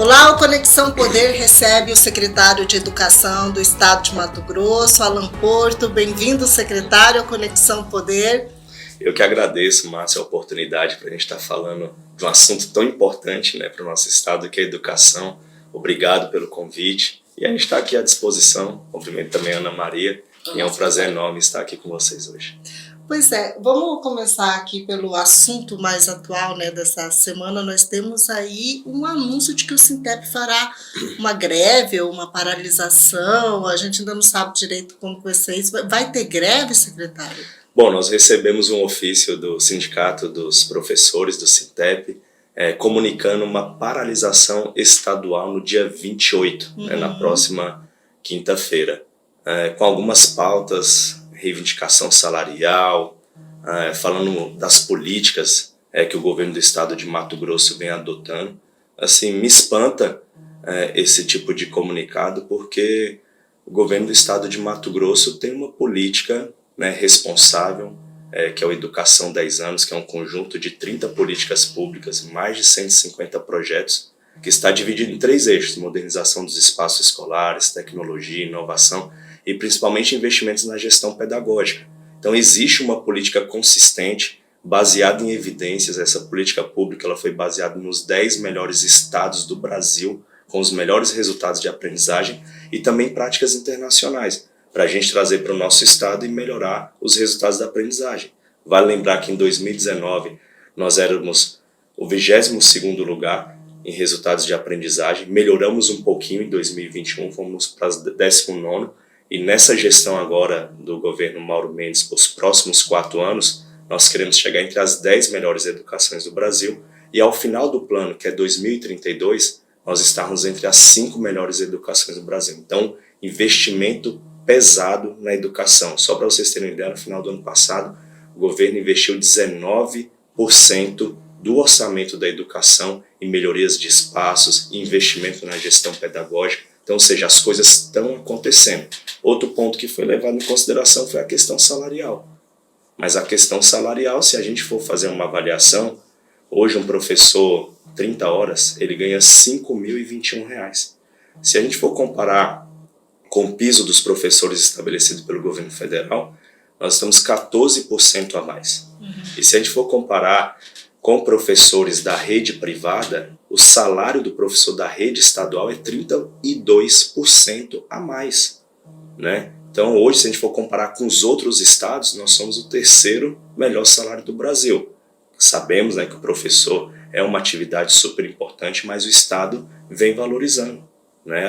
Olá, o Conexão Poder recebe o secretário de Educação do Estado de Mato Grosso, Alan Porto. Bem-vindo, secretário, ao Conexão Poder. Eu que agradeço, Márcia, a oportunidade para a gente estar falando de um assunto tão importante, para o nosso estado, que é a educação. Obrigado pelo convite. E a gente está aqui à disposição. Cumprimento também a Ana Maria. E é um prazer enorme estar aqui com vocês hoje. Pois é, vamos começar aqui pelo assunto mais atual, dessa semana. Nós temos aí um anúncio de que o Sintep fará uma greve ou uma paralisação. A gente ainda não sabe direito como vai ser isso. Vai ter greve, secretário? Bom, nós recebemos um ofício do Sindicato dos Professores do Sintep comunicando uma paralisação estadual no dia 28, na próxima quinta-feira, com algumas pautas, reivindicação salarial, falando das políticas que o governo do estado de Mato Grosso vem adotando. Assim, me espanta esse tipo de comunicado, porque o governo do estado de Mato Grosso tem uma política responsável, que é o Educação 10 anos, que é um conjunto de 30 políticas públicas, mais de 150 projetos, que está dividido em 3 eixos: modernização dos espaços escolares, tecnologia, inovação e principalmente investimentos na gestão pedagógica. Então existe uma política consistente, baseada em evidências. Essa política pública ela foi baseada nos 10 melhores estados do Brasil, com os melhores resultados de aprendizagem e também práticas internacionais, para a gente trazer para o nosso estado e melhorar os resultados da aprendizagem. Vale lembrar que em 2019 nós éramos o 22º lugar em resultados de aprendizagem, melhoramos um pouquinho em 2021, fomos para o 19º, e nessa gestão agora do governo Mauro Mendes, para os próximos 4 anos, nós queremos chegar entre as 10 melhores educações do Brasil, e ao final do plano, que é 2032, nós estarmos entre as 5 melhores educações do Brasil. Então, investimento pesado na educação. Só para vocês terem uma ideia, no final do ano passado, o governo investiu 19% do orçamento da educação em melhorias de espaços, investimento na gestão pedagógica. Então, ou seja, as coisas estão acontecendo. Outro ponto que foi levado em consideração foi a questão salarial. Mas a questão salarial, se a gente for fazer uma avaliação, hoje um professor, 30 horas, ele ganha R$ 5.021. Se a gente for comparar com o piso dos professores estabelecido pelo governo federal, nós estamos 14% a mais. E se a gente for comparar com professores da rede privada, o salário do professor da rede estadual é 32% a mais. Então hoje, se a gente for comparar com os outros estados, nós somos o 3º melhor salário do Brasil. Sabemos que o professor é uma atividade super importante, mas o estado vem valorizando.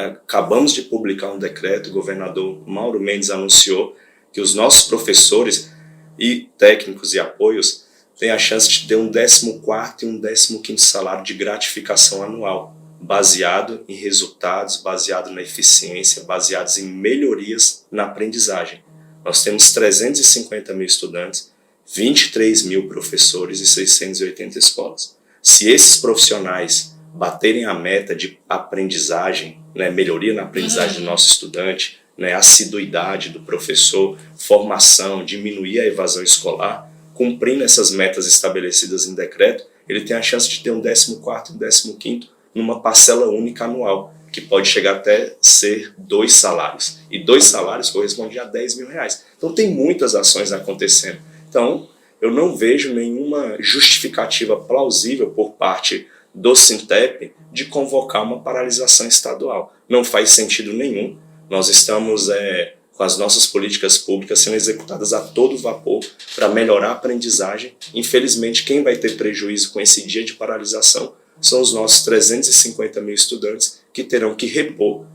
Acabamos de publicar um decreto, o governador Mauro Mendes anunciou que os nossos professores e técnicos e apoios têm a chance de ter um 14º e um 15º salário de gratificação anual, baseado em resultados, baseado na eficiência, baseados em melhorias na aprendizagem. Nós temos 350 mil estudantes, 23 mil professores e 680 escolas. Se esses profissionais baterem a meta de aprendizagem, melhoria na aprendizagem do nosso estudante, assiduidade do professor, formação, diminuir a evasão escolar, cumprindo essas metas estabelecidas em decreto, ele tem a chance de ter um 14º e um 15º numa parcela única anual, que pode chegar até ser 2 salários. E 2 salários correspondem a R$10 mil. Então tem muitas ações acontecendo. Então eu não vejo nenhuma justificativa plausível por parte do Sintep de convocar uma paralisação estadual. Não faz sentido nenhum. Nós estamos com as nossas políticas públicas sendo executadas a todo vapor para melhorar a aprendizagem. Infelizmente, quem vai ter prejuízo com esse dia de paralisação são os nossos 350 mil estudantes que terão que repor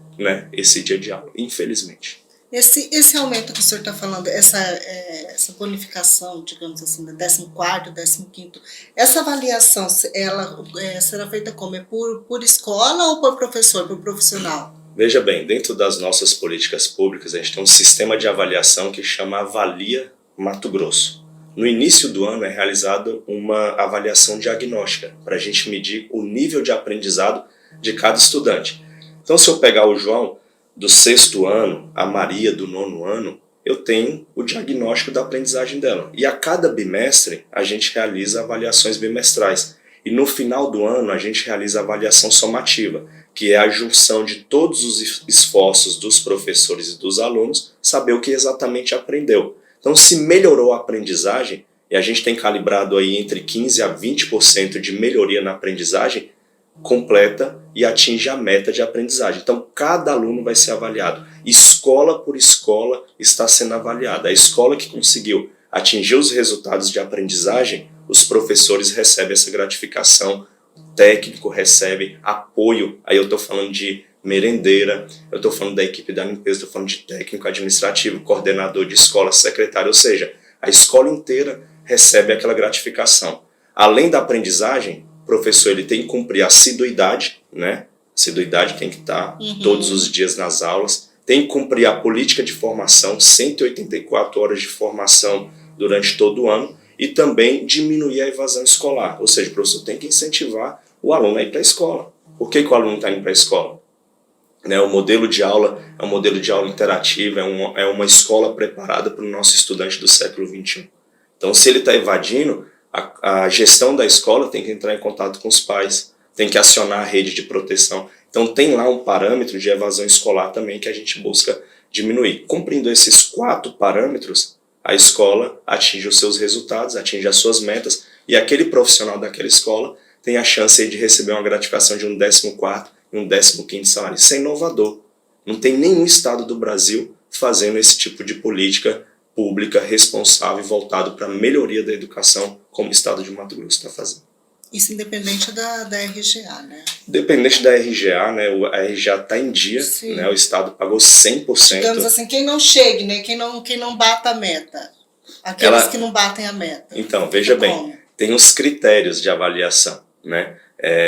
esse dia de aula, infelizmente. Esse aumento que o senhor está falando, essa bonificação, digamos assim, do 14º, 15º, essa avaliação, ela será feita como? Por escola ou por professor, por profissional? Veja bem, dentro das nossas políticas públicas, a gente tem um sistema de avaliação que chama Avalia Mato Grosso. No início do ano é realizada uma avaliação diagnóstica, para a gente medir o nível de aprendizado de cada estudante. Então, se eu pegar o João do 6º ano, a Maria do 9º ano, eu tenho o diagnóstico da aprendizagem dela. E a cada bimestre, a gente realiza avaliações bimestrais. E no final do ano a gente realiza a avaliação somativa, que é a junção de todos os esforços dos professores e dos alunos, saber o que exatamente aprendeu. Então, se melhorou a aprendizagem, e a gente tem calibrado aí entre 15% a 20% de melhoria na aprendizagem, completa e atinge a meta de aprendizagem. Então, cada aluno vai ser avaliado. Escola por escola está sendo avaliada. A escola que conseguiu atingir os resultados de aprendizagem, os professores recebem essa gratificação, o técnico recebe apoio. Aí eu estou falando de merendeira, eu estou falando da equipe da limpeza, estou falando de técnico administrativo, coordenador de escola, secretário, ou seja, a escola inteira recebe aquela gratificação. Além da aprendizagem, o professor ele tem que cumprir a assiduidade, né? Assiduidade tem que estar todos os dias nas aulas, tem que cumprir a política de formação, 184 horas de formação durante todo o ano, e também diminuir a evasão escolar, ou seja, o professor tem que incentivar o aluno a ir para a escola. Por que o aluno está indo para a escola? Né, o modelo de aula é um modelo de aula interativo, é uma escola preparada para o nosso estudante do século XXI. Então, se ele está evadindo, a gestão da escola tem que entrar em contato com os pais, tem que acionar a rede de proteção. Então, tem lá um parâmetro de evasão escolar também que a gente busca diminuir. Cumprindo esses 4 parâmetros, a escola atinge os seus resultados, atinge as suas metas, e aquele profissional daquela escola tem a chance de receber uma gratificação de um 14º e um 15º salário. Isso é inovador. Não tem nenhum estado do Brasil fazendo esse tipo de política pública responsável e voltado para a melhoria da educação, como o estado de Mato Grosso está fazendo. Isso independente da RGA, né? Independente da RGA, né? A RGA está em dia, né? O estado pagou 100%. Digamos assim, quem não chegue, né? Quem não bata a meta. Aqueles que não batem a meta. Então, veja bem, tem os critérios de avaliação, né?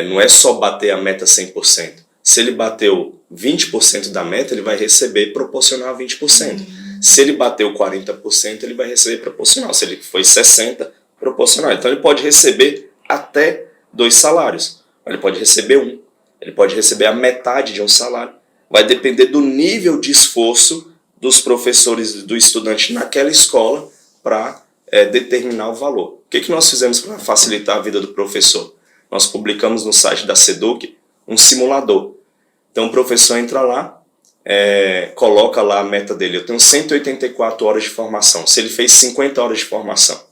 Não é só bater a meta 100%. Se ele bateu 20% da meta, ele vai receber proporcional a 20%. Se ele bateu 40%, ele vai receber proporcional. Se ele foi 60%, proporcional. Então ele pode receber até 2 salários. Ele pode receber 1. Ele pode receber a metade de um salário. Vai depender do nível de esforço dos professores, do estudante naquela escola para determinar o valor. O que nós fizemos para facilitar a vida do professor? Nós publicamos no site da SEDUC um simulador. Então o professor entra lá, coloca lá a meta dele. Eu tenho 184 horas de formação. Se ele fez 50 horas de formação,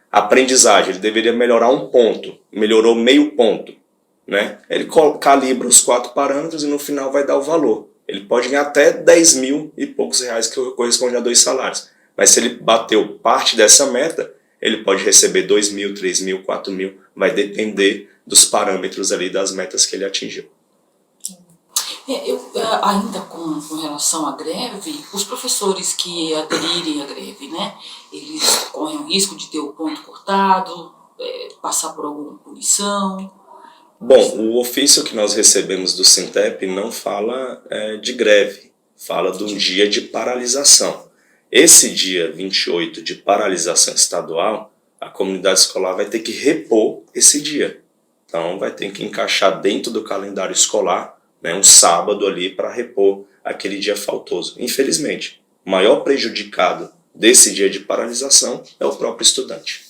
aprendizagem, ele deveria melhorar 1 ponto. Melhorou meio ponto. Né? Ele calibra os 4 parâmetros e no final vai dar o valor. Ele pode ganhar até 10 mil e poucos reais, que corresponde a 2 salários. Mas se ele bateu parte dessa meta, ele pode receber 2 mil, 3 mil, 4 mil. Vai depender dos parâmetros ali das metas que ele atingiu. Ainda com relação à greve, os professores que aderirem à greve, né, eles correm o risco de ter o ponto cortado, passar por alguma punição? Bom, o ofício que nós recebemos do Sintep não fala de greve, fala de um dia de paralisação. Esse dia 28 de paralisação estadual, a comunidade escolar vai ter que repor esse dia. Então vai ter que encaixar dentro do calendário escolar, né, um sábado ali para repor aquele dia faltoso. Infelizmente, o maior prejudicado desse dia de paralisação é o próprio estudante.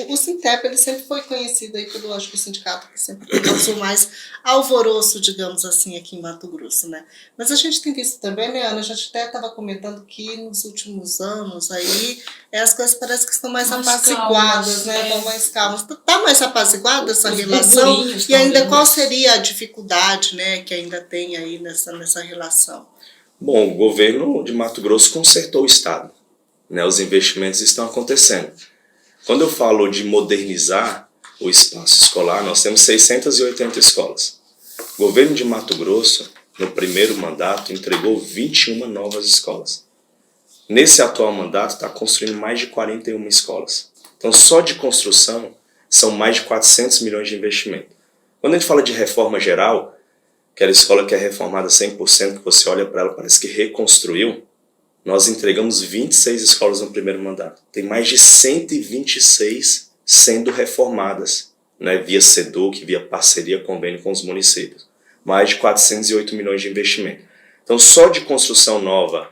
O Sintep ele sempre foi conhecido aí pelo, acho que o sindicato que sempre causou mais alvoroço, digamos assim, aqui em Mato Grosso, né? Mas a gente tem visto também, né, Ana? A gente até estava comentando que nos últimos anos aí as coisas parecem que estão mais apaziguadas, né? Estão mais calmas. Está mais apaziguada essa relação? E ainda qual seria a dificuldade, né, que ainda tem aí nessa relação? Bom, o governo de Mato Grosso consertou o estado, né? Os investimentos estão acontecendo. Quando eu falo de modernizar o espaço escolar, nós temos 680 escolas. O governo de Mato Grosso, no primeiro mandato, entregou 21 novas escolas. Nesse atual mandato, está construindo mais de 41 escolas. Então, só de construção, são mais de 400 milhões de investimento. Quando a gente fala de reforma geral, aquela escola que é reformada 100%, que você olha para ela, parece que reconstruiu, nós entregamos 26 escolas no primeiro mandato. Tem mais de 126 sendo reformadas, né, via SEDUC, via parceria, convênio com os municípios. Mais de 408 milhões de investimento. Então, só de construção nova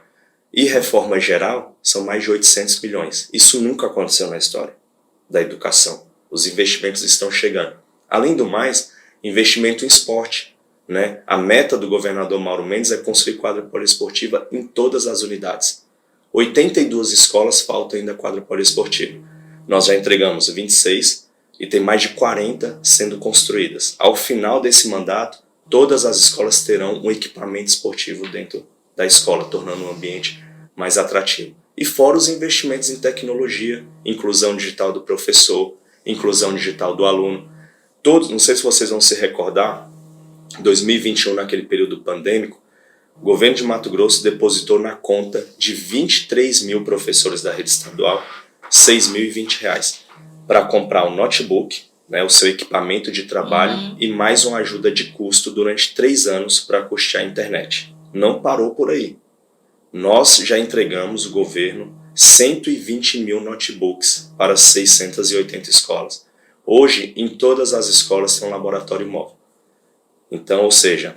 e reforma geral, são mais de 800 milhões. Isso nunca aconteceu na história da educação. Os investimentos estão chegando. Além do mais, investimento em esporte, né? A meta do governador Mauro Mendes é construir quadra poliesportiva em todas as unidades. 82 escolas faltam ainda quadra poliesportiva. Nós já entregamos 26 e tem mais de 40 sendo construídas. Ao final desse mandato, todas as escolas terão um equipamento esportivo dentro da escola, tornando o ambiente mais atrativo. E fora os investimentos em tecnologia, inclusão digital do professor, inclusão digital do aluno. Todos, não sei se vocês vão se recordar, em 2021, naquele período pandêmico, o governo de Mato Grosso depositou na conta de 23 mil professores da rede estadual R$ 6.020 para comprar um notebook, né, o seu equipamento de trabalho e mais uma ajuda de custo durante 3 anos para custear a internet. Não parou por aí. Nós já entregamos, o governo, 120 mil notebooks para 680 escolas. Hoje, em todas as escolas tem um laboratório móvel. Então, ou seja,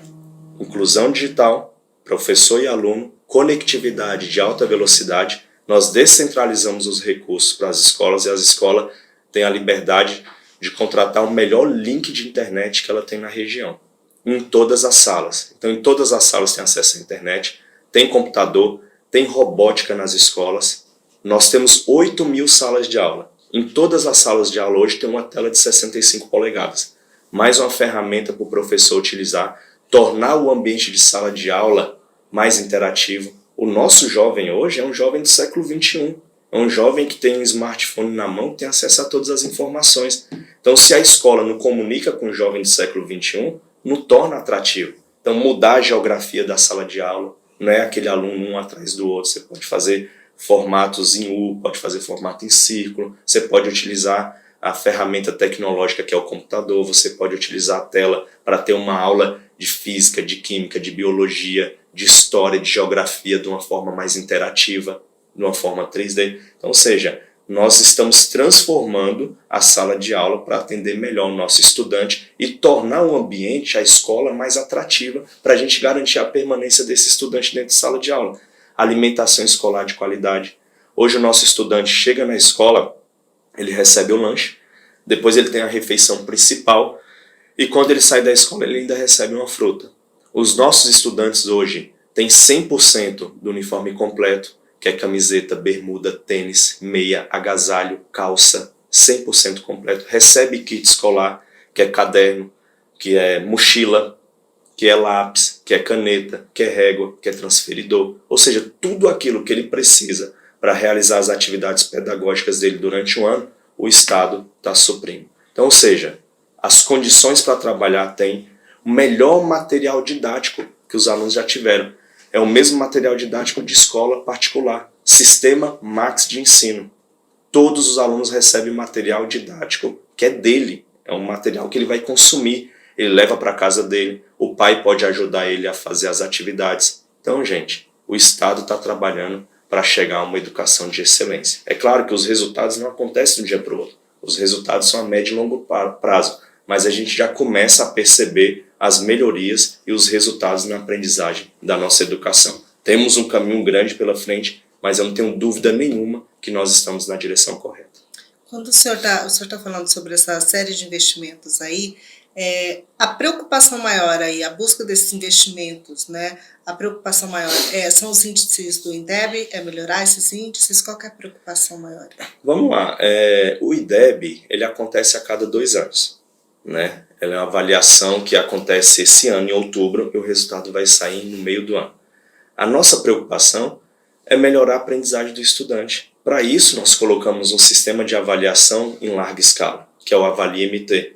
inclusão digital, professor e aluno, conectividade de alta velocidade, nós descentralizamos os recursos para as escolas e as escolas têm a liberdade de contratar o melhor link de internet que ela tem na região, em todas as salas. Então, em todas as salas tem acesso à internet, tem computador, tem robótica nas escolas. Nós temos 8 mil salas de aula. Em todas as salas de aula hoje tem uma tela de 65 polegadas. Mais uma ferramenta para o professor utilizar, tornar o ambiente de sala de aula mais interativo. O nosso jovem hoje é um jovem do século XXI. É um jovem que tem um smartphone na mão, que tem acesso a todas as informações. Então, se a escola não comunica com o jovem do século XXI, não torna atrativo. Então, mudar a geografia da sala de aula, não é aquele aluno um atrás do outro. Você pode fazer formatos em U, pode fazer formato em círculo, você pode utilizar a ferramenta tecnológica que é o computador, você pode utilizar a tela para ter uma aula de física, de química, de biologia, de história, de geografia de uma forma mais interativa, de uma forma 3D. Então, ou seja, nós estamos transformando a sala de aula para atender melhor o nosso estudante e tornar o ambiente, a escola, mais atrativa para a gente garantir a permanência desse estudante dentro de sala de aula. Alimentação escolar de qualidade. Hoje o nosso estudante chega na escola, ele recebe o lanche, depois ele tem a refeição principal e quando ele sai da escola ele ainda recebe uma fruta. Os nossos estudantes hoje têm 100% do uniforme completo, que é camiseta, bermuda, tênis, meia, agasalho, calça, 100% completo. Recebe kit escolar, que é caderno, que é mochila, que é lápis, que é caneta, que é régua, que é transferidor. Ou seja, tudo aquilo que ele precisa para realizar as atividades pedagógicas dele durante o ano, o Estado está suprindo. Então, ou seja, as condições para trabalhar tem o melhor material didático que os alunos já tiveram. É o mesmo material didático de escola particular, Sistema Max de Ensino. Todos os alunos recebem material didático que é dele, é um material que ele vai consumir, ele leva para a casa dele, o pai pode ajudar ele a fazer as atividades. Então, gente, o Estado está trabalhando para chegar a uma educação de excelência. É claro que os resultados não acontecem de um dia para o outro, os resultados são a médio e longo prazo, mas a gente já começa a perceber as melhorias e os resultados na aprendizagem da nossa educação. Temos um caminho grande pela frente, mas eu não tenho dúvida nenhuma que nós estamos na direção correta. Quando o senhor tá falando sobre essa série de investimentos aí, a preocupação maior aí, a busca desses investimentos, né? A preocupação maior são os índices do INDEB, é melhorar esses índices? Qual que é a preocupação maior? Vamos lá, o IDEB ele acontece a cada 2 anos, né? Ela é uma avaliação que acontece esse ano em outubro e o resultado vai sair no meio do ano. A nossa preocupação é melhorar a aprendizagem do estudante. Para isso nós colocamos um sistema de avaliação em larga escala, que é o Avalie-MT.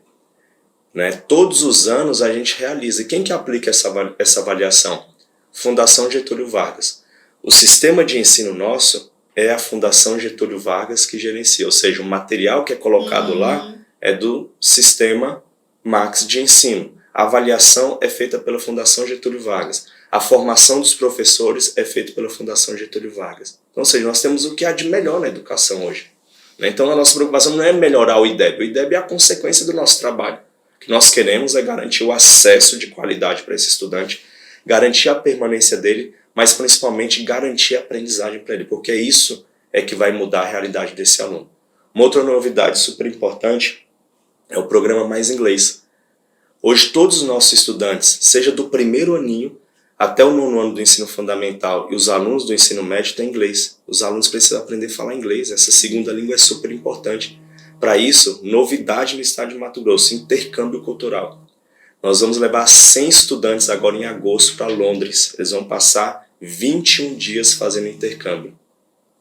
Né? Todos os anos a gente realiza. E quem que aplica essa avaliação? Fundação Getúlio Vargas. O sistema de ensino nosso é a Fundação Getúlio Vargas que gerencia, ou seja, o material que é colocado lá é do sistema Max de ensino. A avaliação é feita pela Fundação Getúlio Vargas. A formação dos professores é feita pela Fundação Getúlio Vargas. Então, ou seja, nós temos o que há de melhor na educação hoje. Então, a nossa preocupação não é melhorar o IDEB. O IDEB é a consequência do nosso trabalho. O que nós queremos é garantir o acesso de qualidade para esse estudante, garantir a permanência dele, mas principalmente garantir a aprendizagem para ele, porque isso é que vai mudar a realidade desse aluno. Uma outra novidade super importante É o programa Mais Inglês. Hoje todos os nossos estudantes, seja do primeiro aninho até o 9º ano do ensino fundamental e os alunos do ensino médio têm inglês. Os alunos precisam aprender a falar inglês, essa segunda língua é super importante. Para isso, novidade no estado de Mato Grosso, intercâmbio cultural. Nós vamos levar 100 estudantes agora em agosto para Londres. Eles vão passar 21 dias fazendo intercâmbio.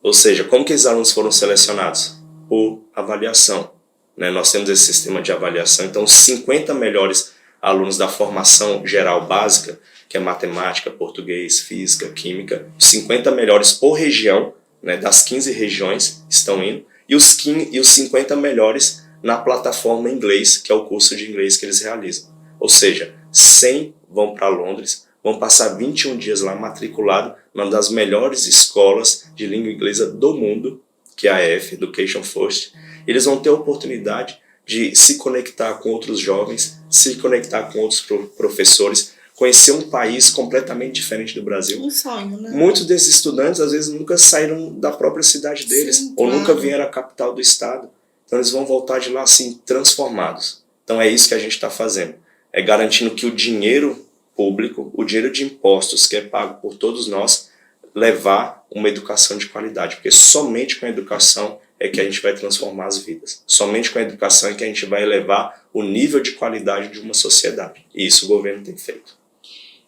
Ou seja, como que esses alunos foram selecionados? Por avaliação. Nós temos esse sistema de avaliação, então os 50 melhores alunos da formação geral básica, que é matemática, português, física, química, os 50 melhores por região, das 15 regiões estão indo, e os 50 melhores na plataforma inglês, que é o curso de inglês que eles realizam. Ou seja, 100 vão para Londres, vão passar 21 dias lá matriculado numa das melhores escolas de língua inglesa do mundo, que é a EF, Education First. Eles vão ter a oportunidade de se conectar com outros jovens, se conectar com outros professores, conhecer um país completamente diferente do Brasil. Um sonho, né? Muitos desses estudantes, às vezes, nunca saíram da própria cidade deles, Sim, ou claro. nunca vieram à capital do estado. Então, eles vão voltar de lá, assim, transformados. Então, é isso que a gente está fazendo. É garantindo que o dinheiro público, o dinheiro de impostos que é pago por todos nós, levar uma educação de qualidade. Porque somente com a educação é que a gente vai transformar as vidas. Somente com a educação é que a gente vai elevar o nível de qualidade de uma sociedade. E isso o governo tem feito.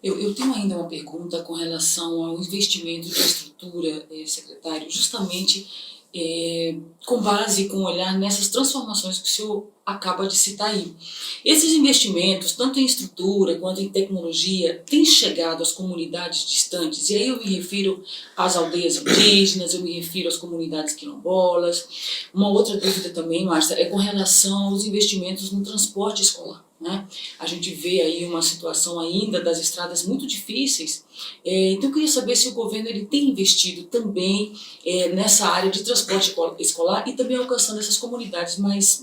Eu tenho ainda uma pergunta com relação ao investimento de estrutura, secretário, justamente com base, com olhar nessas transformações que o senhor acaba de citar aí. Esses investimentos, tanto em estrutura quanto em tecnologia, têm chegado às comunidades distantes, e aí eu me refiro às aldeias indígenas, eu me refiro às comunidades quilombolas. Uma outra dúvida também, Márcia, é com relação aos investimentos no transporte escolar. Né? A gente vê aí uma situação ainda das estradas muito difíceis, então eu queria saber se o governo ele tem investido também nessa área de transporte escolar e também alcançando essas comunidades mais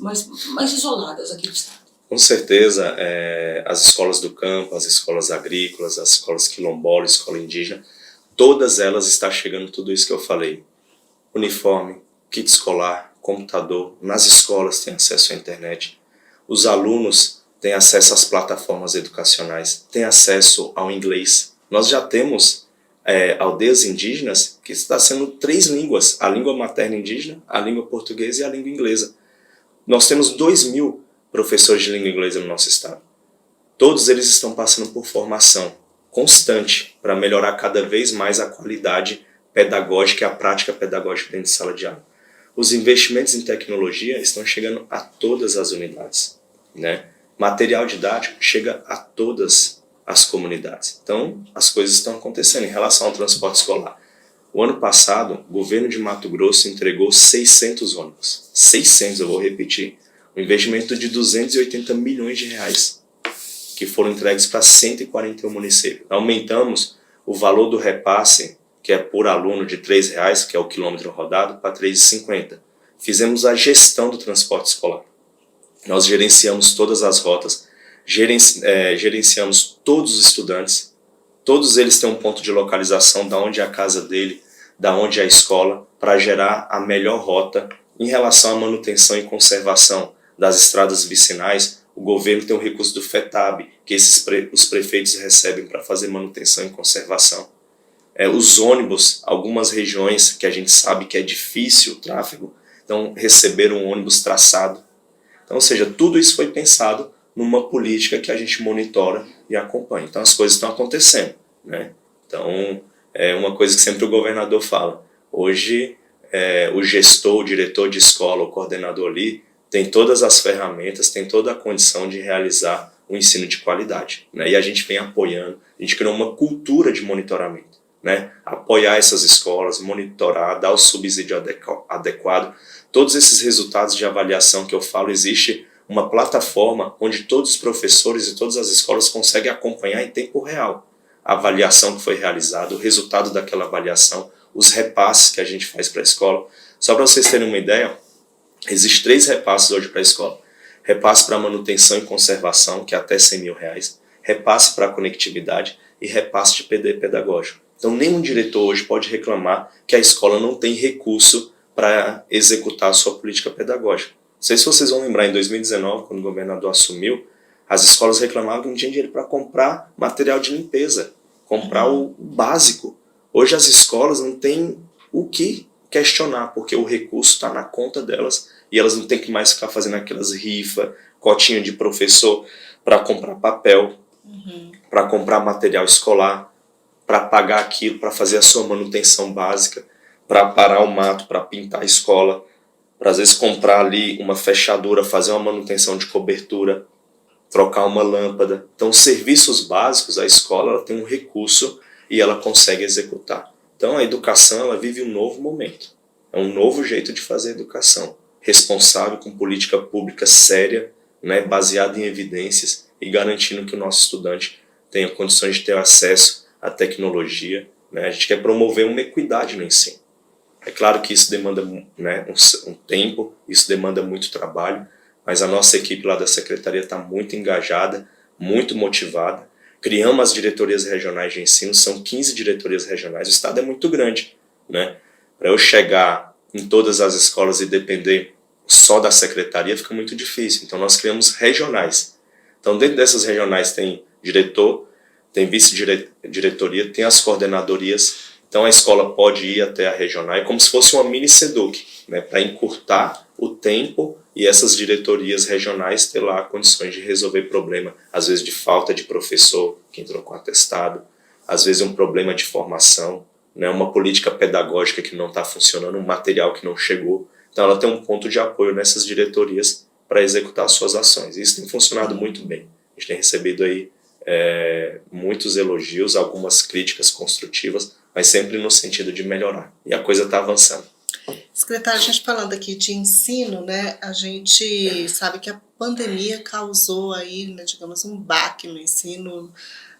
isoladas aqui do estado. Com certeza, as escolas do campo, as escolas agrícolas, as escolas quilombolas, escola indígena, todas elas estão chegando tudo isso que eu falei. Uniforme, kit escolar, computador, nas escolas tem acesso à internet, os alunos têm acesso às plataformas educacionais, têm acesso ao inglês. Nós já temos aldeias indígenas que está sendo 3 línguas, a língua materna indígena, a língua portuguesa e a língua inglesa. Nós temos 2.000 professores de língua inglesa no nosso estado. Todos eles estão passando por formação constante para melhorar cada vez mais a qualidade pedagógica e a prática pedagógica dentro de sala de aula. Os investimentos em tecnologia estão chegando a todas as unidades, né? Material didático chega a todas as comunidades. Então, as coisas estão acontecendo em relação ao transporte escolar. O ano passado, o governo de Mato Grosso entregou 600 ônibus. 600, eu vou repetir. Um investimento de 280 milhões de reais, que foram entregues para 141 municípios. Aumentamos o valor do repasse, que é por aluno de R$ 3,00, que é o quilômetro rodado, para R$ 3,50. Fizemos a gestão do transporte escolar. Nós gerenciamos todas as rotas, gerenciamos todos os estudantes, todos eles têm um ponto de localização da onde é a casa dele, da onde é a escola, para gerar a melhor rota. Em relação à manutenção e conservação das estradas vicinais, o governo tem o recurso do FETAB, que os prefeitos recebem para fazer manutenção e conservação. Os ônibus, algumas regiões que a gente sabe que é difícil o tráfego, então receberam um ônibus traçado. Então, ou seja, tudo isso foi pensado numa política que a gente monitora e acompanha. Então, as coisas estão acontecendo, né? Então, é uma coisa que sempre o governador fala. Hoje, o gestor, o diretor de escola, o coordenador ali, tem todas as ferramentas, tem toda a condição de realizar um ensino de qualidade, né? E a gente vem apoiando, a gente criou uma cultura de monitoramento, né? Apoiar essas escolas, monitorar, dar o subsídio adequado. Todos esses resultados de avaliação que eu falo, existe uma plataforma onde todos os professores e todas as escolas conseguem acompanhar em tempo real a avaliação que foi realizada, o resultado daquela avaliação, os repasses que a gente faz para a escola. Só para vocês terem uma ideia, existem 3 repasses hoje para a escola. Repasse para manutenção e conservação, que é até R$ 100.000, repasse para conectividade e repasse de PD pedagógico. Então, nenhum diretor hoje pode reclamar que a escola não tem recurso para executar a sua política pedagógica. sei se vocês vão lembrar, em 2019, quando o governador assumiu, as escolas reclamavam que não tinha dinheiro para comprar material de limpeza, comprar o básico. Hoje as escolas não têm o que questionar, porque o recurso está na conta delas e elas não têm que mais ficar fazendo aquelas rifas, cotinha de professor para comprar papel, para comprar material escolar, para pagar aquilo, para fazer a sua manutenção básica, para parar o mato, para pintar a escola, para às vezes comprar ali uma fechadura, fazer uma manutenção de cobertura, trocar uma lâmpada. Então, os serviços básicos, a escola ela tem um recurso e ela consegue executar. Então, a educação ela vive um novo momento. É um novo jeito de fazer educação, responsável, com política pública séria, né, baseada em evidências e garantindo que o nosso estudante tenha condições de ter acesso à tecnologia. Né? A gente quer promover uma equidade no ensino. É claro que isso demanda, né, um tempo, isso demanda muito trabalho, mas a nossa equipe lá da secretaria está muito engajada, muito motivada. Criamos as diretorias regionais de ensino, são 15 diretorias regionais, o estado é muito grande. Né? Para eu chegar em todas as escolas e depender só da secretaria fica muito difícil, então nós criamos regionais. Então dentro dessas regionais tem diretor, tem vice-diretoria, tem as coordenadorias. Então a escola pode ir até a regional, é como se fosse uma mini SEDUC, né, para encurtar o tempo e essas diretorias regionais ter lá condições de resolver problema, às vezes de falta de professor que entrou com atestado, às vezes um problema de formação, né, uma política pedagógica que não está funcionando, um material que não chegou. Então ela tem um ponto de apoio nessas diretorias para executar suas ações. E isso tem funcionado muito bem. A gente tem recebido aí muitos elogios, algumas críticas construtivas, mas sempre no sentido de melhorar. E a coisa está avançando. Secretário, a gente falando aqui de ensino, né, a gente sabe que a pandemia causou aí, né, digamos, um baque no ensino.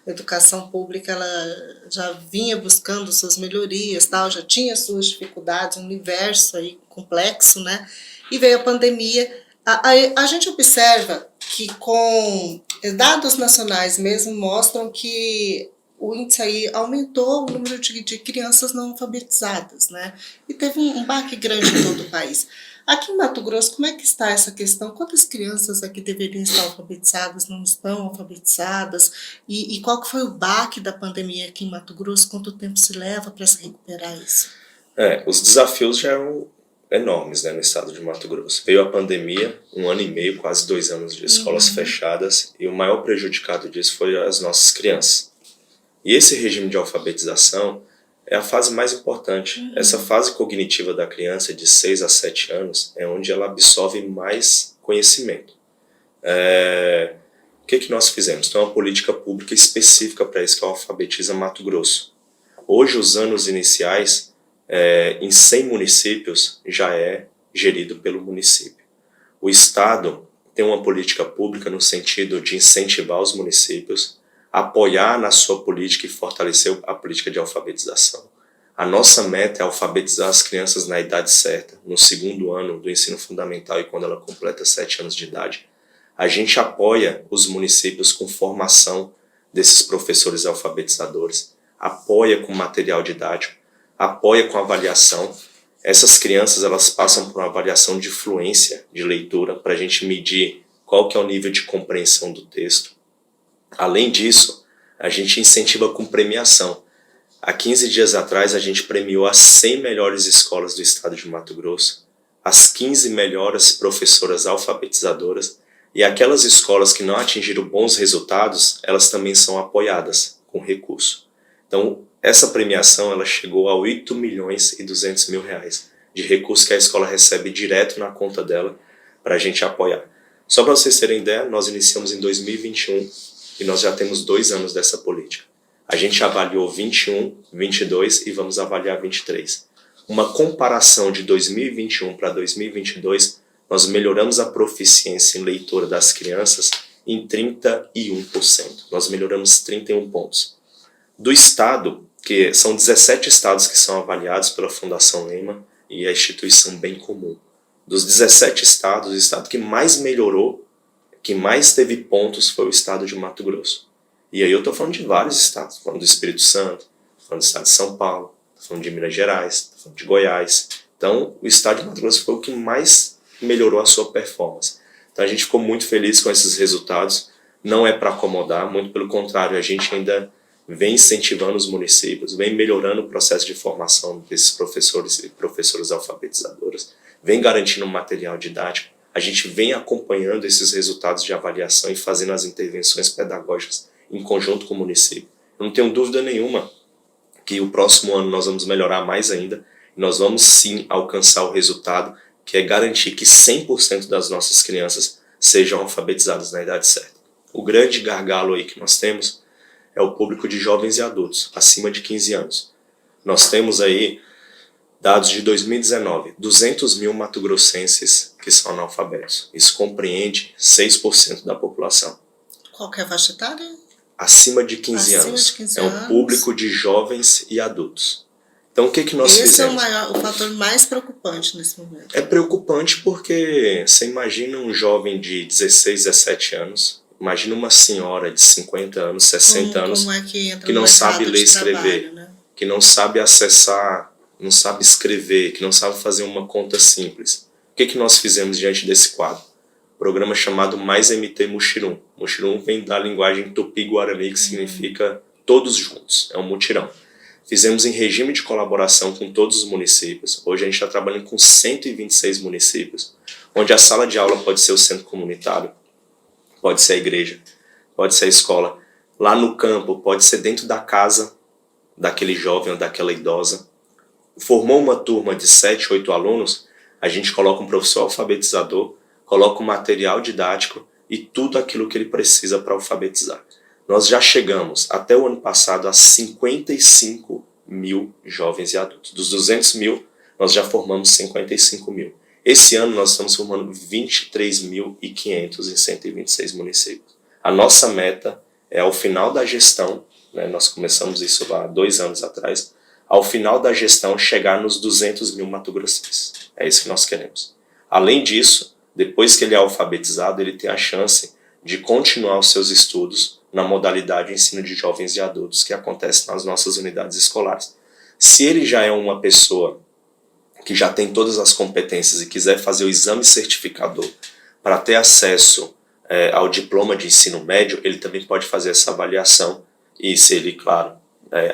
A educação pública ela já vinha buscando suas melhorias, tal, já tinha suas dificuldades, um universo aí complexo, né? E veio a pandemia. A gente observa que com dados nacionais mesmo mostram que o índice aí aumentou o número de crianças não alfabetizadas, né? E teve um baque grande em todo o país. Aqui em Mato Grosso, como é que está essa questão? Quantas crianças aqui deveriam estar alfabetizadas não estão alfabetizadas? E qual que foi o baque da pandemia aqui em Mato Grosso? Quanto tempo se leva para se recuperar isso? Os desafios já eram enormes, né, no estado de Mato Grosso. Veio a pandemia, 1 ano e meio, quase 2 anos de escolas fechadas, e o maior prejudicado disso foi as nossas crianças. E esse regime de alfabetização é a fase mais importante. Essa fase cognitiva da criança, de 6 a 7 anos, é onde ela absorve mais conhecimento. O que nós fizemos? Então, uma política pública específica para isso, que é o Alfabetiza Mato Grosso. Hoje, os anos iniciais, em 100 municípios, já é gerido pelo município. O Estado tem uma política pública no sentido de incentivar os municípios, apoiar na sua política e fortalecer a política de alfabetização. A nossa meta é alfabetizar as crianças na idade certa, no 2º ano do ensino fundamental e quando ela completa 7 anos de idade. A gente apoia os municípios com formação desses professores alfabetizadores, apoia com material didático, apoia com avaliação. Essas crianças elas passam por uma avaliação de fluência de leitura para a gente medir qual que é o nível de compreensão do texto. Além disso, a gente incentiva com premiação. Há 15 dias atrás, a gente premiou as 100 melhores escolas do estado de Mato Grosso, as 15 melhores professoras alfabetizadoras, e aquelas escolas que não atingiram bons resultados, elas também são apoiadas com recurso. Então, essa premiação ela chegou a R$8.200.000 de recurso que a escola recebe direto na conta dela para a gente apoiar. Só para vocês terem ideia, nós iniciamos em 2021 e nós já temos 2 anos dessa política. A gente avaliou 21, 22 e vamos avaliar 23. Uma comparação de 2021 para 2022, nós melhoramos a proficiência em leitura das crianças em 31%. Nós melhoramos 31 pontos. Do estado, que são 17 estados que são avaliados pela Fundação Lema e a instituição Bem Comum. Dos 17 estados, o estado que mais melhorou, que mais teve pontos foi o estado de Mato Grosso. E aí eu estou falando de vários estados, falando do Espírito Santo, falando do estado de São Paulo, falando de Minas Gerais, falando de Goiás. Então, o estado de Mato Grosso foi o que mais melhorou a sua performance. Então a gente ficou muito feliz com esses resultados. Não é para acomodar, muito pelo contrário, a gente ainda vem incentivando os municípios, vem melhorando o processo de formação desses professores e professoras alfabetizadoras, vem garantindo material didático, a gente vem acompanhando esses resultados de avaliação e fazendo as intervenções pedagógicas em conjunto com o município. Eu não tenho dúvida nenhuma que o próximo ano nós vamos melhorar mais ainda, e nós vamos sim alcançar o resultado, que é garantir que 100% das nossas crianças sejam alfabetizadas na idade certa. O grande gargalo aí que nós temos é o público de jovens e adultos, acima de 15 anos. Nós temos aí dados de 2019, 200 mil mato-grossenses que são analfabetos. Isso compreende 6% da população. Qual que é a faixa etária? Acima de 15 Acima anos. de 15 é um anos. público de jovens e adultos. Então o que nós fizemos? Esse é o fator mais preocupante nesse momento. É preocupante porque você imagina um jovem de 16, 17 anos, imagina uma senhora de 50 anos, 60 anos, como é que entra que no não sabe mercado ler e de escrever, trabalho, né? que não sabe acessar, não sabe escrever, que não sabe fazer uma conta simples. O que nós fizemos diante desse quadro? Programa chamado Mais MT Muxirum. Muxirum vem da linguagem tupi-guarani, que significa todos juntos, é um mutirão. Fizemos em regime de colaboração com todos os municípios. Hoje a gente está trabalhando com 126 municípios, onde a sala de aula pode ser o centro comunitário, pode ser a igreja, pode ser a escola. Lá no campo, pode ser dentro da casa daquele jovem ou daquela idosa. Formou uma turma de 7, 8 alunos, a gente coloca um professor alfabetizador, coloca um material didático e tudo aquilo que ele precisa para alfabetizar. Nós já chegamos, até o ano passado, a 55 mil jovens e adultos. Dos 200 mil, nós já formamos 55 mil. Esse ano nós estamos formando 23.500 em 126 municípios. A nossa meta é, ao final da gestão, né, nós começamos isso há 2 anos atrás, ao final da gestão chegar nos 200 mil mato-grossenses. É isso que nós queremos. Além disso, depois que ele é alfabetizado, ele tem a chance de continuar os seus estudos na modalidade ensino de jovens e adultos que acontece nas nossas unidades escolares. Se ele já é uma pessoa que já tem todas as competências e quiser fazer o exame certificador para ter acesso ao diploma de ensino médio, ele também pode fazer essa avaliação e, se ele, claro,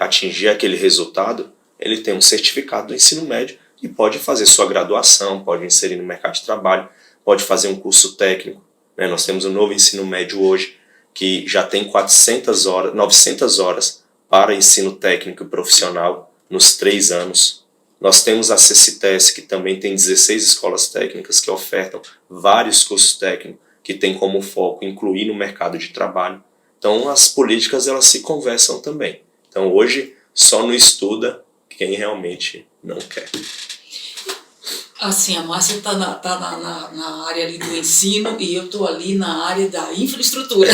atingir aquele resultado, ele tem um certificado do ensino médio e pode fazer sua graduação, pode inserir no mercado de trabalho, pode fazer um curso técnico. Né? Nós temos um novo ensino médio hoje que já tem 900 horas para ensino técnico e profissional nos 3 anos. Nós temos a CCTES, que também tem 16 escolas técnicas que ofertam vários cursos técnicos, que tem como foco incluir no mercado de trabalho. Então as políticas elas se conversam também. Então hoje só não estuda quem realmente não quer. Assim, a Márcia está na área ali do ensino e eu estou ali na área da infraestrutura.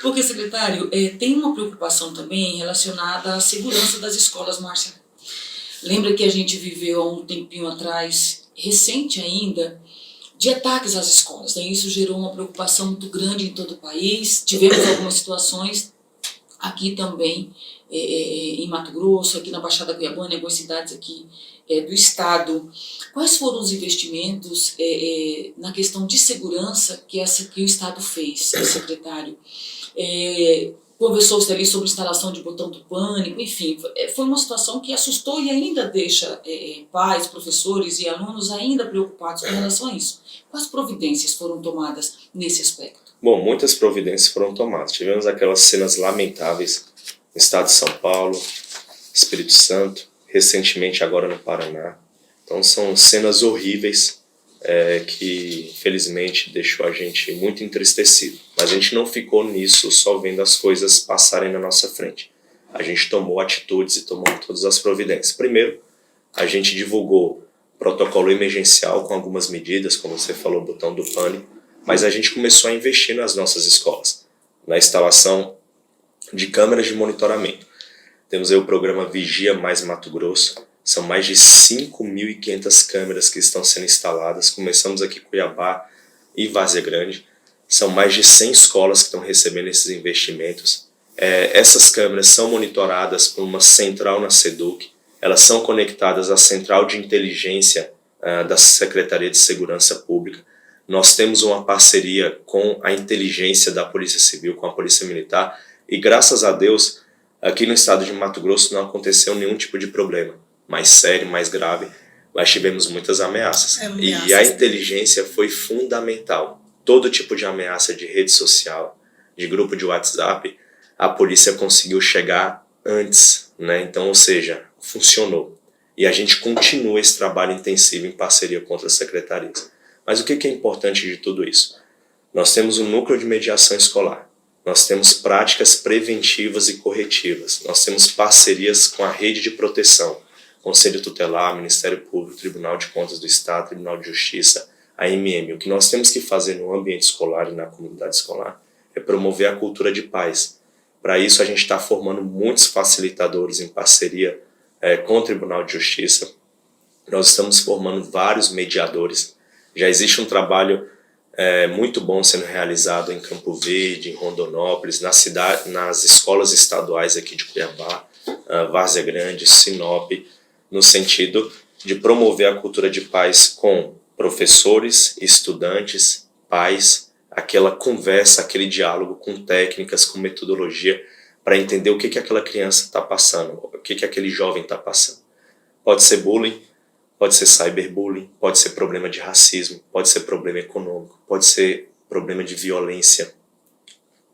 Porque, secretário, tem uma preocupação também relacionada à segurança das escolas, Márcia. Lembra que a gente viveu há um tempinho atrás, recente ainda, de ataques às escolas. Né? Isso gerou uma preocupação muito grande em todo o país. Tivemos algumas situações aqui também, em Mato Grosso, aqui na Baixada Cuiabana, em algumas cidades aqui do estado. Quais foram os investimentos na questão de segurança que o estado fez, secretário? Conversou-se ali sobre instalação de botão do pânico, enfim, foi uma situação que assustou e ainda deixa pais, professores e alunos ainda preocupados com relação a isso. Quais providências foram tomadas nesse aspecto? Bom, muitas providências foram tomadas. Tivemos aquelas cenas lamentáveis no estado de São Paulo, Espírito Santo, recentemente agora no Paraná. Então são cenas horríveis que infelizmente deixou a gente muito entristecido. Mas a gente não ficou nisso só vendo as coisas passarem na nossa frente. A gente tomou atitudes e tomou todas as providências. Primeiro, a gente divulgou protocolo emergencial com algumas medidas, como você falou, o botão do pânico, mas a gente começou a investir nas nossas escolas, na instalação de câmeras de monitoramento. Temos aí o programa Vigia Mais Mato Grosso, são mais de 5.500 câmeras que estão sendo instaladas. Começamos aqui em Cuiabá e Várzea Grande. São mais de 100 escolas que estão recebendo esses investimentos. Essas câmeras são monitoradas por uma central na SEDUC. Elas são conectadas à central de inteligência da Secretaria de Segurança Pública. Nós temos uma parceria com a inteligência da Polícia Civil, com a Polícia Militar, e graças a Deus, aqui no estado de Mato Grosso não aconteceu nenhum tipo de problema mais sério, mais grave, mas tivemos muitas ameaças. E a inteligência foi fundamental. Todo tipo de ameaça de rede social, de grupo de WhatsApp, a polícia conseguiu chegar antes, né? Então, ou seja, funcionou. E a gente continua esse trabalho intensivo em parceria com outras secretarias. Mas o que é importante de tudo isso? Nós temos um núcleo de mediação escolar, nós temos práticas preventivas e corretivas, nós temos parcerias com a rede de proteção, Conselho Tutelar, Ministério Público, Tribunal de Contas do Estado, Tribunal de Justiça, a MM. O que nós temos que fazer no ambiente escolar e na comunidade escolar é promover a cultura de paz. Para isso, a gente está formando muitos facilitadores em parceria com o Tribunal de Justiça. Nós estamos formando vários mediadores. Já existe um trabalho muito bom sendo realizado em Campo Verde, em Rondonópolis, nas escolas estaduais aqui de Cuiabá, Várzea Grande, Sinop, no sentido de promover a cultura de paz com professores, estudantes, pais, aquela conversa, aquele diálogo com técnicas, com metodologia, para entender o que aquela criança está passando, o que aquele jovem está passando. Pode ser bullying, pode ser cyberbullying, pode ser problema de racismo, pode ser problema econômico, pode ser problema de violência,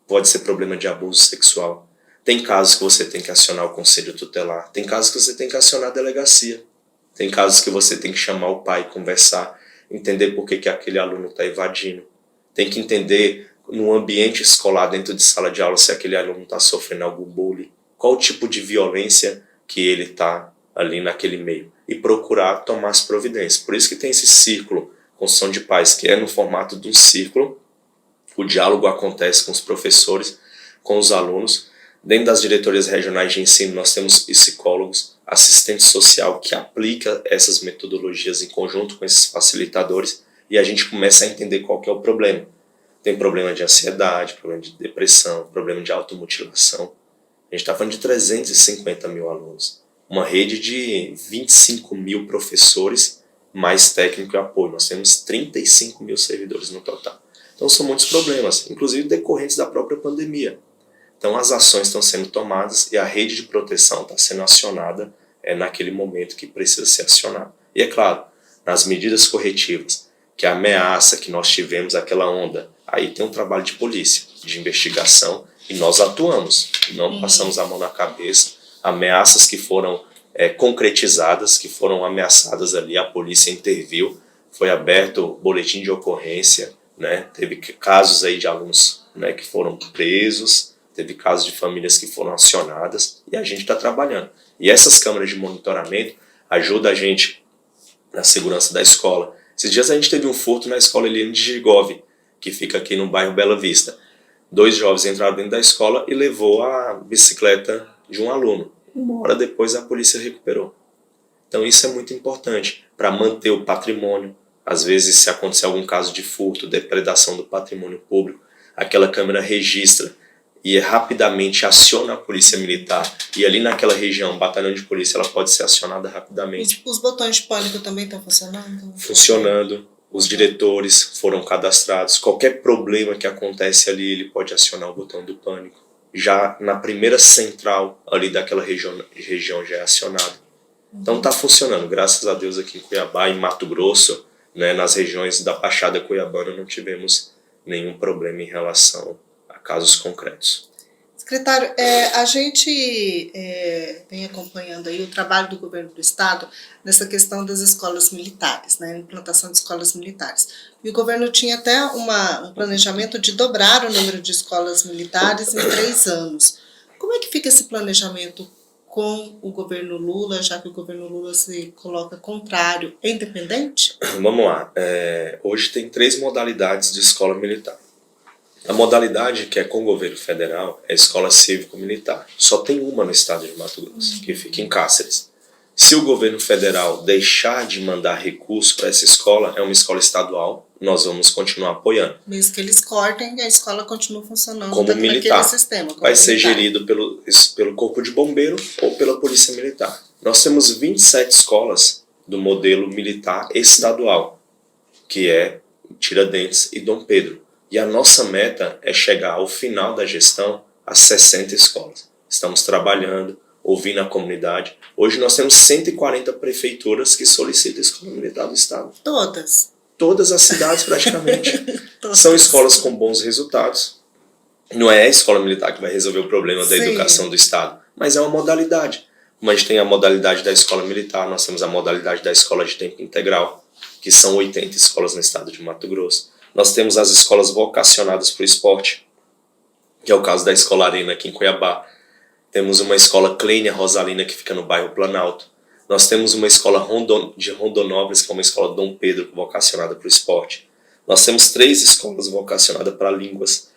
pode ser problema de abuso sexual. Tem casos que você tem que acionar o Conselho Tutelar, tem casos que você tem que acionar a delegacia, tem casos que você tem que chamar o pai, conversar, entender por que aquele aluno está evadindo. Tem que entender no ambiente escolar, dentro de sala de aula, se aquele aluno está sofrendo algum bullying, qual o tipo de violência que ele está ali naquele meio, e procurar tomar as providências. Por isso que tem esse círculo, construção de paz, que é no formato de um círculo, o diálogo acontece com os professores, com os alunos. Dentro das diretorias regionais de ensino, nós temos psicólogos, assistente social que aplica essas metodologias em conjunto com esses facilitadores, e a gente começa a entender qual que é o problema. Tem problema de ansiedade, problema de depressão, problema de automutilação. A gente está falando de 350 mil alunos. Uma rede de 25 mil professores, mais técnico e apoio. Nós temos 35 mil servidores no total. Então são muitos problemas, inclusive decorrentes da própria pandemia. Então as ações estão sendo tomadas e a rede de proteção está sendo acionada naquele momento que precisa ser acionada. E é claro, nas medidas corretivas, que a ameaça que nós tivemos, aquela onda, aí tem um trabalho de polícia, de investigação, e nós atuamos, não passamos a mão na cabeça. Ameaças que foram concretizadas, que foram ameaçadas ali, a polícia interviu, foi aberto boletim de ocorrência, né? Teve casos aí de alunos, né, que foram presos, teve casos de famílias que foram acionadas, e a gente está trabalhando. E essas câmeras de monitoramento ajudam a gente na segurança da escola. Esses dias a gente teve um furto na escola Eliane de Gigove, que fica aqui no bairro Bela Vista. 2 jovens entraram dentro da escola e levou a bicicleta de um aluno. 1 hora depois a polícia recuperou. Então isso é muito importante para manter o patrimônio. Às vezes, se acontecer algum caso de furto, depredação do patrimônio público, aquela câmera registra e rapidamente aciona a polícia militar. E ali naquela região, o batalhão de polícia, ela pode ser acionada rapidamente. Os botões de pânico também estão funcionando? Funcionando. Os diretores foram cadastrados. Qualquer problema que acontece ali, ele pode acionar o botão do pânico. Já na primeira central ali daquela região já é acionado. Então está funcionando. Graças a Deus aqui em Cuiabá, em Mato Grosso, né, nas regiões da Baixada Cuiabana, não tivemos nenhum problema em relação a casos concretos. Secretário, a gente vem acompanhando aí o trabalho do governo do estado nessa questão das escolas militares, né, implantação de escolas militares. E o governo tinha até um planejamento de dobrar o número de escolas militares em 3 anos. Como é que fica esse planejamento com o governo Lula, já que o governo Lula se coloca contrário? É independente? Vamos lá. Hoje tem 3 modalidades de escola militar. A modalidade que é com o governo federal é a escola cívico-militar. Só tem uma no estado de Mato Grosso, que fica em Cáceres. Se o governo federal deixar de mandar recurso para essa escola, é uma escola estadual, nós vamos continuar apoiando. Mesmo que eles cortem, a escola continua funcionando como militar. Naquele sistema. Vai ser gerido pelo Corpo de Bombeiro ou pela Polícia Militar. Nós temos 27 escolas do modelo militar estadual, que é Tiradentes e Dom Pedro. E a nossa meta é chegar ao final da gestão a 60 escolas. Estamos trabalhando, ouvindo a comunidade. Hoje nós temos 140 prefeituras que solicitam a escola militar do estado. Todas? Todas as cidades praticamente. Todas. São escolas com bons resultados. Não é a escola militar que vai resolver o problema da educação do estado, mas é uma modalidade. Como a gente tem a modalidade da escola militar, nós temos a modalidade da escola de tempo integral, que são 80 escolas no estado de Mato Grosso. Nós temos as escolas vocacionadas para o esporte, que é o caso da Escola Arena aqui em Cuiabá. Temos uma escola Clênia Rosalina, que fica no bairro Planalto. Nós temos uma escola de Rondonópolis, que é uma escola Dom Pedro, vocacionada para o esporte. Nós temos 3 escolas vocacionadas para línguas.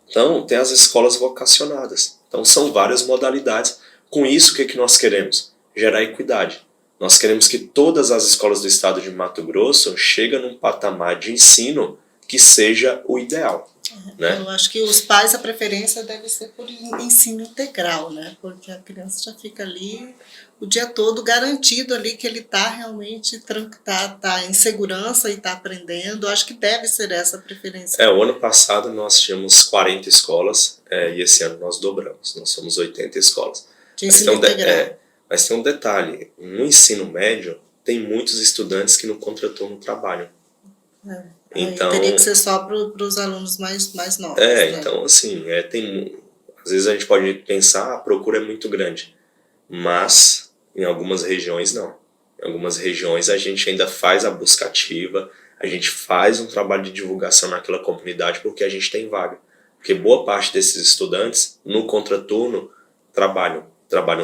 Então, tem as escolas vocacionadas. Então, são várias modalidades. Com isso, o que nós queremos? Gerar equidade. Nós queremos que todas as escolas do estado de Mato Grosso cheguem num patamar de ensino que seja o ideal. Né? Eu acho que os pais, a preferência deve ser por ensino integral, né? Porque a criança já fica ali o dia todo garantido ali que ele está realmente tá em segurança e está aprendendo. Eu acho que deve ser essa a preferência. O ano passado nós tínhamos 40 escolas e esse ano nós dobramos. Nós somos 80 escolas. De ensino integral. Mas tem um detalhe. No ensino médio, tem muitos estudantes que no contraturno trabalham. Então, teria que ser só para os alunos mais novos. Né? Então assim, às vezes a gente pode pensar a procura é muito grande, mas em algumas regiões não. Em algumas regiões a gente ainda faz a busca ativa, a gente faz um trabalho de divulgação naquela comunidade porque a gente tem vaga. Porque boa parte desses estudantes no contraturno trabalham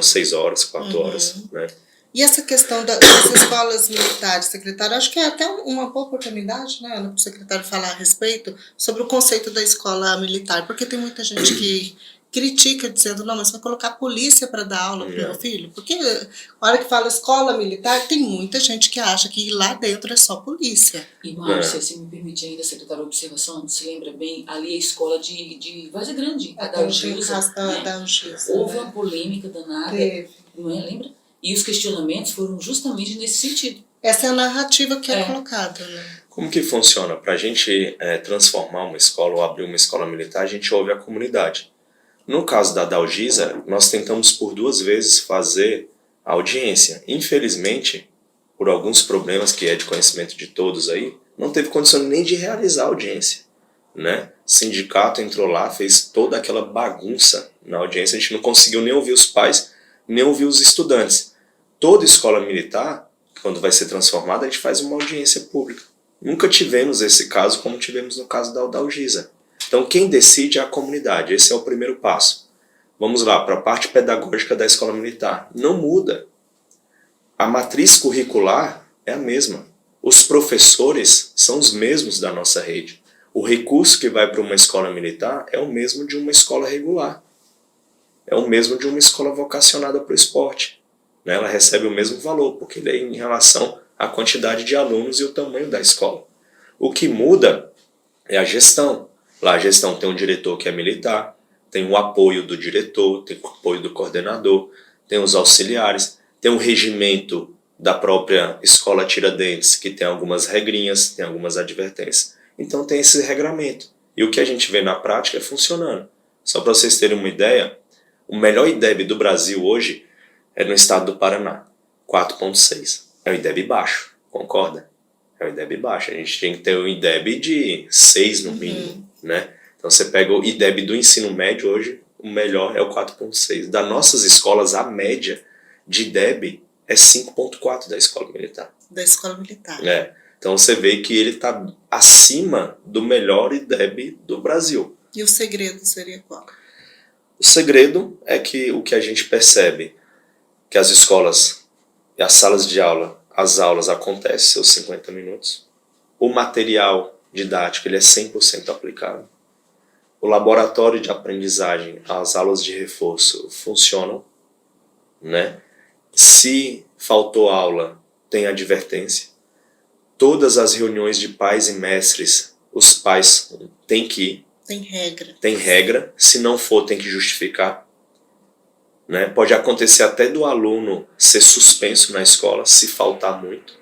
6 horas, 4 horas, né? E essa questão das escolas militares, secretário, acho que é até uma boa oportunidade, né, para o secretário falar a respeito sobre o conceito da escola militar, porque tem muita gente que critica dizendo, não, mas vai colocar polícia para dar aula para o meu filho? Porque a hora que fala escola militar, tem muita gente que acha que lá dentro é só polícia. E, Márcia, se me permite ainda, secretário, observação, se lembra bem, ali é a escola de Várzea Grande, a da Angilza, né? Houve uma polêmica danada, não é? Lembra? E os questionamentos foram justamente nesse sentido. Essa é a narrativa que é colocada. Né? Como que funciona? Para a gente transformar uma escola ou abrir uma escola militar, a gente ouve a comunidade. No caso da Dalgisa, nós tentamos por 2 vezes fazer a audiência. Infelizmente, por alguns problemas que é de conhecimento de todos aí, não teve condição nem de realizar a audiência. Né? O sindicato entrou lá, fez toda aquela bagunça na audiência, a gente não conseguiu nem ouvir os pais, nem ouvir os estudantes. Toda escola militar, quando vai ser transformada, a gente faz uma audiência pública. Nunca tivemos esse caso como tivemos no caso da Dalgisa. Então quem decide é a comunidade, esse é o primeiro passo. Vamos lá, para a parte pedagógica da escola militar. Não muda. A matriz curricular é a mesma. Os professores são os mesmos da nossa rede. O recurso que vai para uma escola militar é o mesmo de uma escola regular. É o mesmo de uma escola vocacionada para o esporte. Ela recebe o mesmo valor, porque ele é em relação à quantidade de alunos e o tamanho da escola. O que muda é a gestão. Lá a gestão tem um diretor que é militar, tem o apoio do diretor, tem o apoio do coordenador, tem os auxiliares, tem o regimento da própria escola Tiradentes, que tem algumas regrinhas, tem algumas advertências. Então tem esse regramento. E o que a gente vê na prática é funcionando. Só para vocês terem uma ideia, o melhor IDEB do Brasil hoje é no estado do Paraná, 4.6. É o IDEB baixo, concorda? É o IDEB baixo. A gente tem que ter um IDEB de 6 no mínimo, né? Então você pega o IDEB do ensino médio hoje, o melhor é o 4.6. Das nossas escolas, a média de IDEB é 5.4 da escola militar. Da escola militar. Então você vê que ele está acima do melhor IDEB do Brasil. E o segredo seria qual? O segredo é que o que a gente percebe que as escolas e as salas de aula, as aulas acontecem seus 50 minutos. O material didático ele é 100% aplicável. O laboratório de aprendizagem, as aulas de reforço funcionam, né? Se faltou aula, tem advertência. Todas as reuniões de pais e mestres, os pais têm que ir. Tem regra. Tem regra. Se não for, tem que justificar. né? Pode acontecer até do aluno ser suspenso na escola, se faltar muito.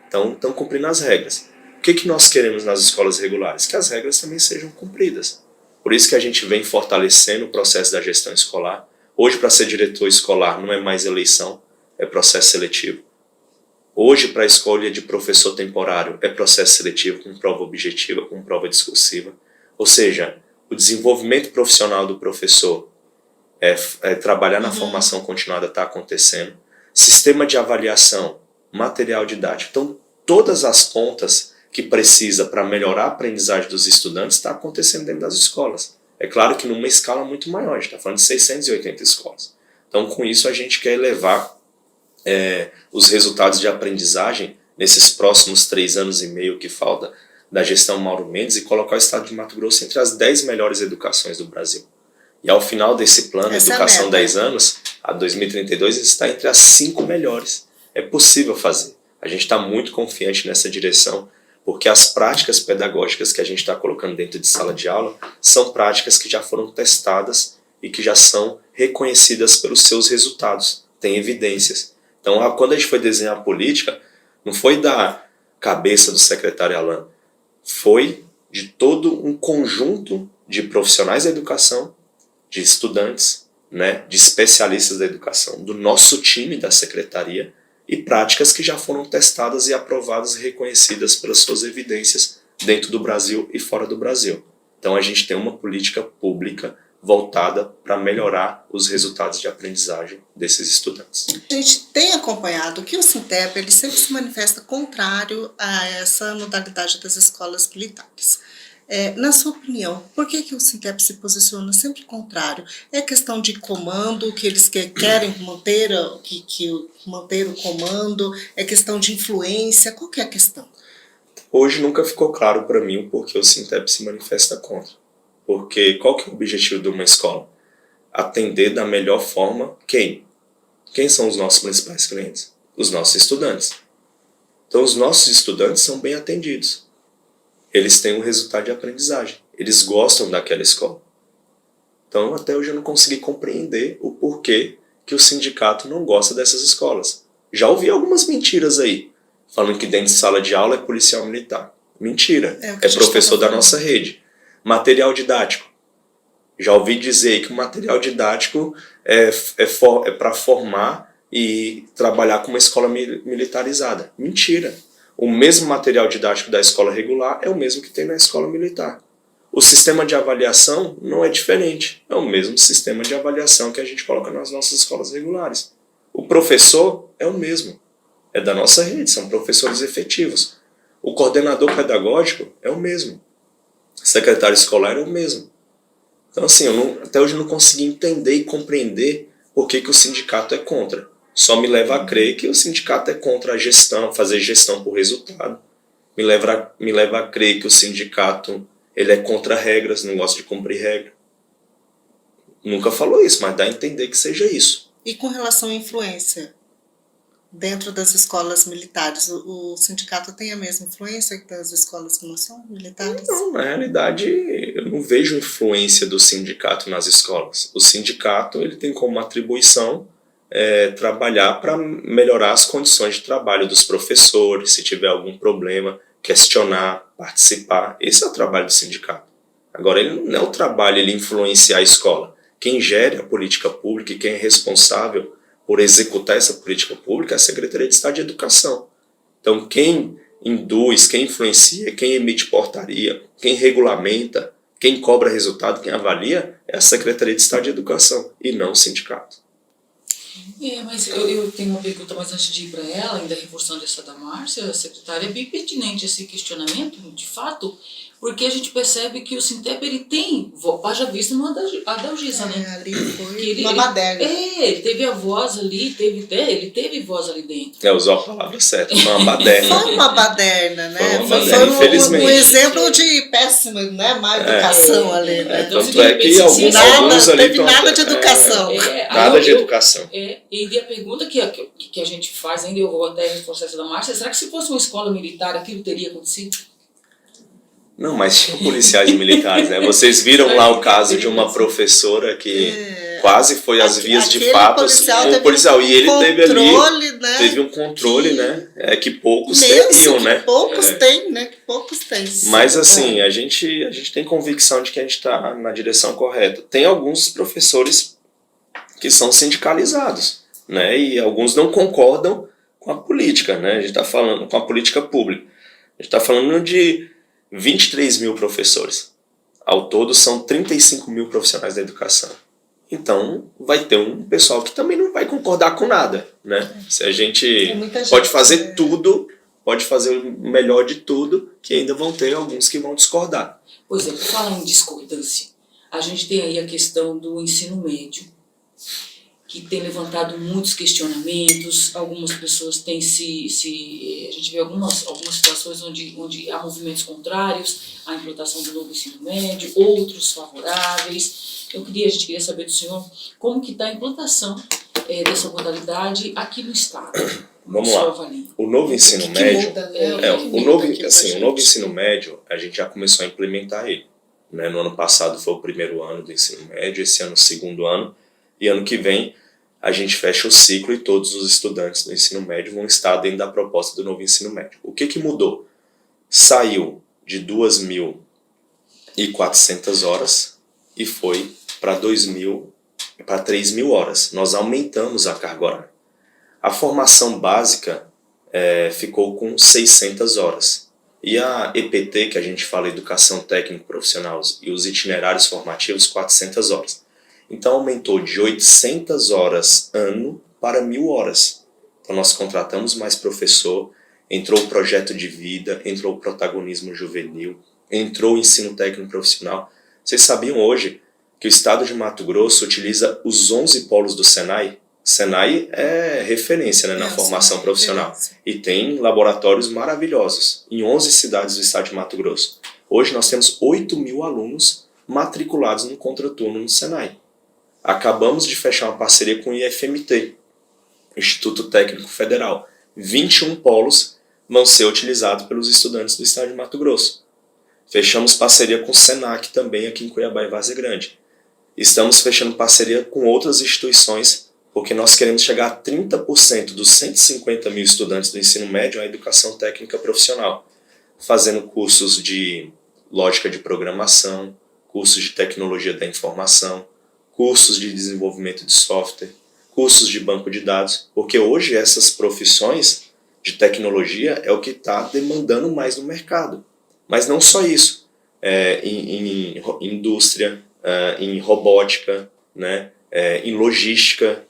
Então, estão cumprindo as regras. O que nós queremos nas escolas regulares? Que as regras também sejam cumpridas. Por isso que a gente vem fortalecendo o processo da gestão escolar. Hoje, para ser diretor escolar, não é mais eleição, é processo seletivo. Hoje, para a escolha de professor temporário, é processo seletivo com prova objetiva, com prova discursiva. Ou seja, o desenvolvimento profissional do professor trabalhar na formação continuada está acontecendo. Sistema de avaliação, material didático. Então, todas as pontas que precisa para melhorar a aprendizagem dos estudantes está acontecendo dentro das escolas. É claro que numa escala muito maior, a gente está falando de 680 escolas. Então, com isso, a gente quer elevar os resultados de aprendizagem nesses próximos 3 anos e meio que falta da gestão Mauro Mendes e colocar o estado de Mato Grosso entre as 10 melhores educações do Brasil. E ao final desse plano, Educação 10 anos, a 2032, está entre as 5 melhores. É possível fazer. A gente está muito confiante nessa direção, porque as práticas pedagógicas que a gente está colocando dentro de sala de aula são práticas que já foram testadas e que já são reconhecidas pelos seus resultados, tem evidências. Então, quando a gente foi desenhar a política, não foi da cabeça do secretário Alain, foi de todo um conjunto de profissionais da educação, de estudantes, né, de especialistas da educação, do nosso time da secretaria, e práticas que já foram testadas e aprovadas e reconhecidas pelas suas evidências dentro do Brasil e fora do Brasil. Então a gente tem uma política pública voltada para melhorar os resultados de aprendizagem desses estudantes. A gente tem acompanhado que o Sintep ele sempre se manifesta contrário a essa modalidade das escolas militares. Na sua opinião, por que o Sintep se posiciona sempre contrário? É questão de comando, que eles querem manter, manter o comando? É questão de influência? Qual que é a questão? Hoje nunca ficou claro para mim o porquê o Sintep se manifesta contra. Porque qual que é o objetivo de uma escola? Atender da melhor forma quem? Quem são os nossos principais clientes? Os nossos estudantes. Então os nossos estudantes são bem atendidos. Eles têm um resultado de aprendizagem. Eles gostam daquela escola. Então, até hoje eu não consegui compreender o porquê que o sindicato não gosta dessas escolas. Já ouvi algumas mentiras aí, falando que dentro de sala de aula é policial militar. Mentira. É professor da nossa rede. Material didático. Já ouvi dizer aí que o material didático é para formar e trabalhar com uma escola militarizada. Mentira. O mesmo material didático da escola regular é o mesmo que tem na escola militar. O sistema de avaliação não é diferente. É o mesmo sistema de avaliação que a gente coloca nas nossas escolas regulares. O professor é o mesmo. É da nossa rede, são professores efetivos. O coordenador pedagógico é o mesmo. O secretário escolar é o mesmo. Então, assim, até hoje eu não consegui entender e compreender por que o sindicato é contra. Só me leva a crer que o sindicato é contra a gestão, fazer gestão por resultado. Me leva a crer que o sindicato ele é contra regras, não gosta de cumprir regra. Nunca falou isso, mas dá a entender que seja isso. E com relação à influência? Dentro das escolas militares, o sindicato tem a mesma influência das escolas que não são militares? Não, na realidade, eu não vejo influência do sindicato nas escolas. O sindicato ele tem como atribuição trabalhar para melhorar as condições de trabalho dos professores, se tiver algum problema, questionar, participar. Esse é o trabalho do sindicato. Agora, ele não é o trabalho ele influenciar a escola. Quem gere a política pública e quem é responsável por executar essa política pública é a Secretaria de Estado de Educação. Então, quem induz, quem influencia, quem emite portaria, quem regulamenta, quem cobra resultado, quem avalia, é a Secretaria de Estado de Educação e não o sindicato. Mas eu tenho uma pergunta, mas antes de ir para ela, ainda reforçando essa da Márcia, secretária, é bem pertinente esse questionamento, de fato, porque a gente percebe que o Sintep ele tem, haja vista no Adalgisa, né? Ali foi ele, uma baderna. Ele teve a voz ali, ele teve voz ali dentro. Usou a palavra certa, foi uma baderna. Foi uma baderna, né? Foi uma baderna, infelizmente. Um exemplo de péssima, né? Má educação ali, né? Tanto é que alguns ali teve nada de educação. Nada de educação. E a pergunta que a gente faz, ainda eu vou até reforçar essa da Márcia, será que se fosse uma escola militar aquilo teria acontecido? Não, mas tinha policiais militares, né? Vocês viram lá o caso de uma professora que quase foi às vias de fato um policial. E ele teve ali, né, teve um controle, né, que poucos imenso, teriam, né? Poucos têm, né? Poucos têm. Mas assim, a gente tem convicção de que a gente está na direção correta. Tem alguns professores que são sindicalizados, né? E alguns não concordam com a política, né? A gente está falando com a política pública. A gente está falando de 23 mil professores. Ao todo são 35 mil profissionais da educação. Então vai ter um pessoal que também não vai concordar com nada, né? Se a gente pode fazer tudo, pode fazer o melhor de tudo, que ainda vão ter alguns que vão discordar. Pois é, por falar em discordância, a gente tem aí a questão do ensino médio, que tem levantado muitos questionamentos. Algumas pessoas têm a gente vê algumas situações onde há movimentos contrários à implantação do novo ensino médio, outros favoráveis. A gente queria saber do senhor como que está a implantação dessa modalidade aqui no estado. Vamos lá. O novo ensino médio, o novo ensino médio, a gente já começou a implementar ele, né? No ano passado foi o primeiro ano do ensino médio, esse ano o segundo ano. E ano que vem a gente fecha o ciclo e todos os estudantes do ensino médio vão estar dentro da proposta do novo ensino médio. O que mudou? Saiu de 2.400 horas e foi para 3.000 horas. Nós aumentamos a carga horária. A formação básica ficou com 600 horas. E a EPT, que a gente fala Educação Técnico Profissional, e os itinerários formativos, 400 horas. Então aumentou de 800 horas ano para 1.000 horas. Então nós contratamos mais professor, entrou o projeto de vida, entrou o protagonismo juvenil, entrou o ensino técnico profissional. Vocês sabiam hoje que o estado de Mato Grosso utiliza os 11 polos do Senai? Senai é referência, né, na formação profissional. E tem laboratórios maravilhosos em 11 cidades do estado de Mato Grosso. Hoje nós temos 8.000 alunos matriculados no contraturno no Senai. Acabamos de fechar uma parceria com o IFMT, Instituto Técnico Federal. 21 polos vão ser utilizados pelos estudantes do estado de Mato Grosso. Fechamos parceria com o SENAC também aqui em Cuiabá e Várzea Grande. Estamos fechando parceria com outras instituições, porque nós queremos chegar a 30% dos 150 mil estudantes do ensino médio à educação técnica profissional, fazendo cursos de lógica de programação, cursos de tecnologia da informação, cursos de desenvolvimento de software, cursos de banco de dados, porque hoje essas profissões de tecnologia é o que está demandando mais no mercado. Mas não só isso, em indústria, em robótica, né, em logística,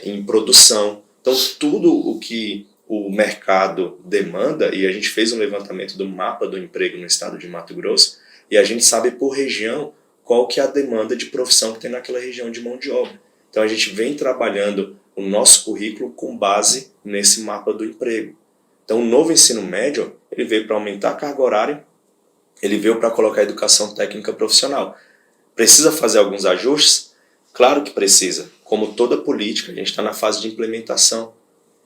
em produção. Então tudo o que o mercado demanda, e a gente fez um levantamento do mapa do emprego no estado de Mato Grosso, e a gente sabe por região qual que é a demanda de profissão que tem naquela região de mão de obra. Então a gente vem trabalhando o nosso currículo com base nesse mapa do emprego. Então o novo ensino médio, ele veio para aumentar a carga horária, ele veio para colocar a educação técnica profissional. Precisa fazer alguns ajustes? Claro que precisa. Como toda política, a gente está na fase de implementação.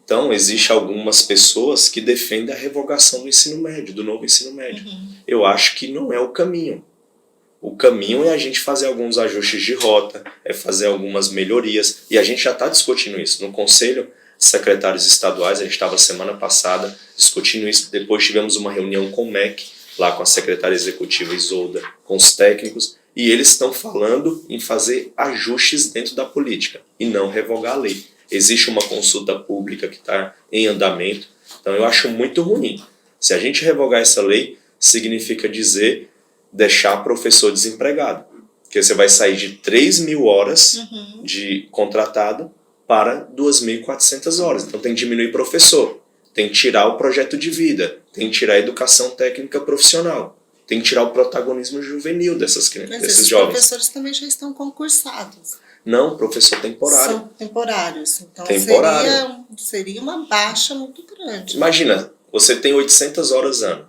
Então, existem algumas pessoas que defendem a revogação do ensino médio, do novo ensino médio. Eu acho que não é o caminho. O caminho é a gente fazer alguns ajustes de rota, é fazer algumas melhorias, e a gente já está discutindo isso. No Conselho de Secretários Estaduais, a gente estava semana passada discutindo isso, depois tivemos uma reunião com o MEC, lá com a secretária executiva Isolda, com os técnicos, e eles estão falando em fazer ajustes dentro da política, e não revogar a lei. Existe uma consulta pública que está em andamento, então eu acho muito ruim. Se a gente revogar essa lei, significa deixar professor desempregado. Porque você vai sair de 3.000 horas de contratado para 2.400 horas. Então tem que diminuir professor, tem que tirar o projeto de vida, tem que tirar a educação técnica profissional, tem que tirar o protagonismo juvenil desses jovens. Os professores também já estão concursados. Não, professor temporário. São temporários. Então seria uma baixa muito grande. Imagina, você tem 800 horas ano.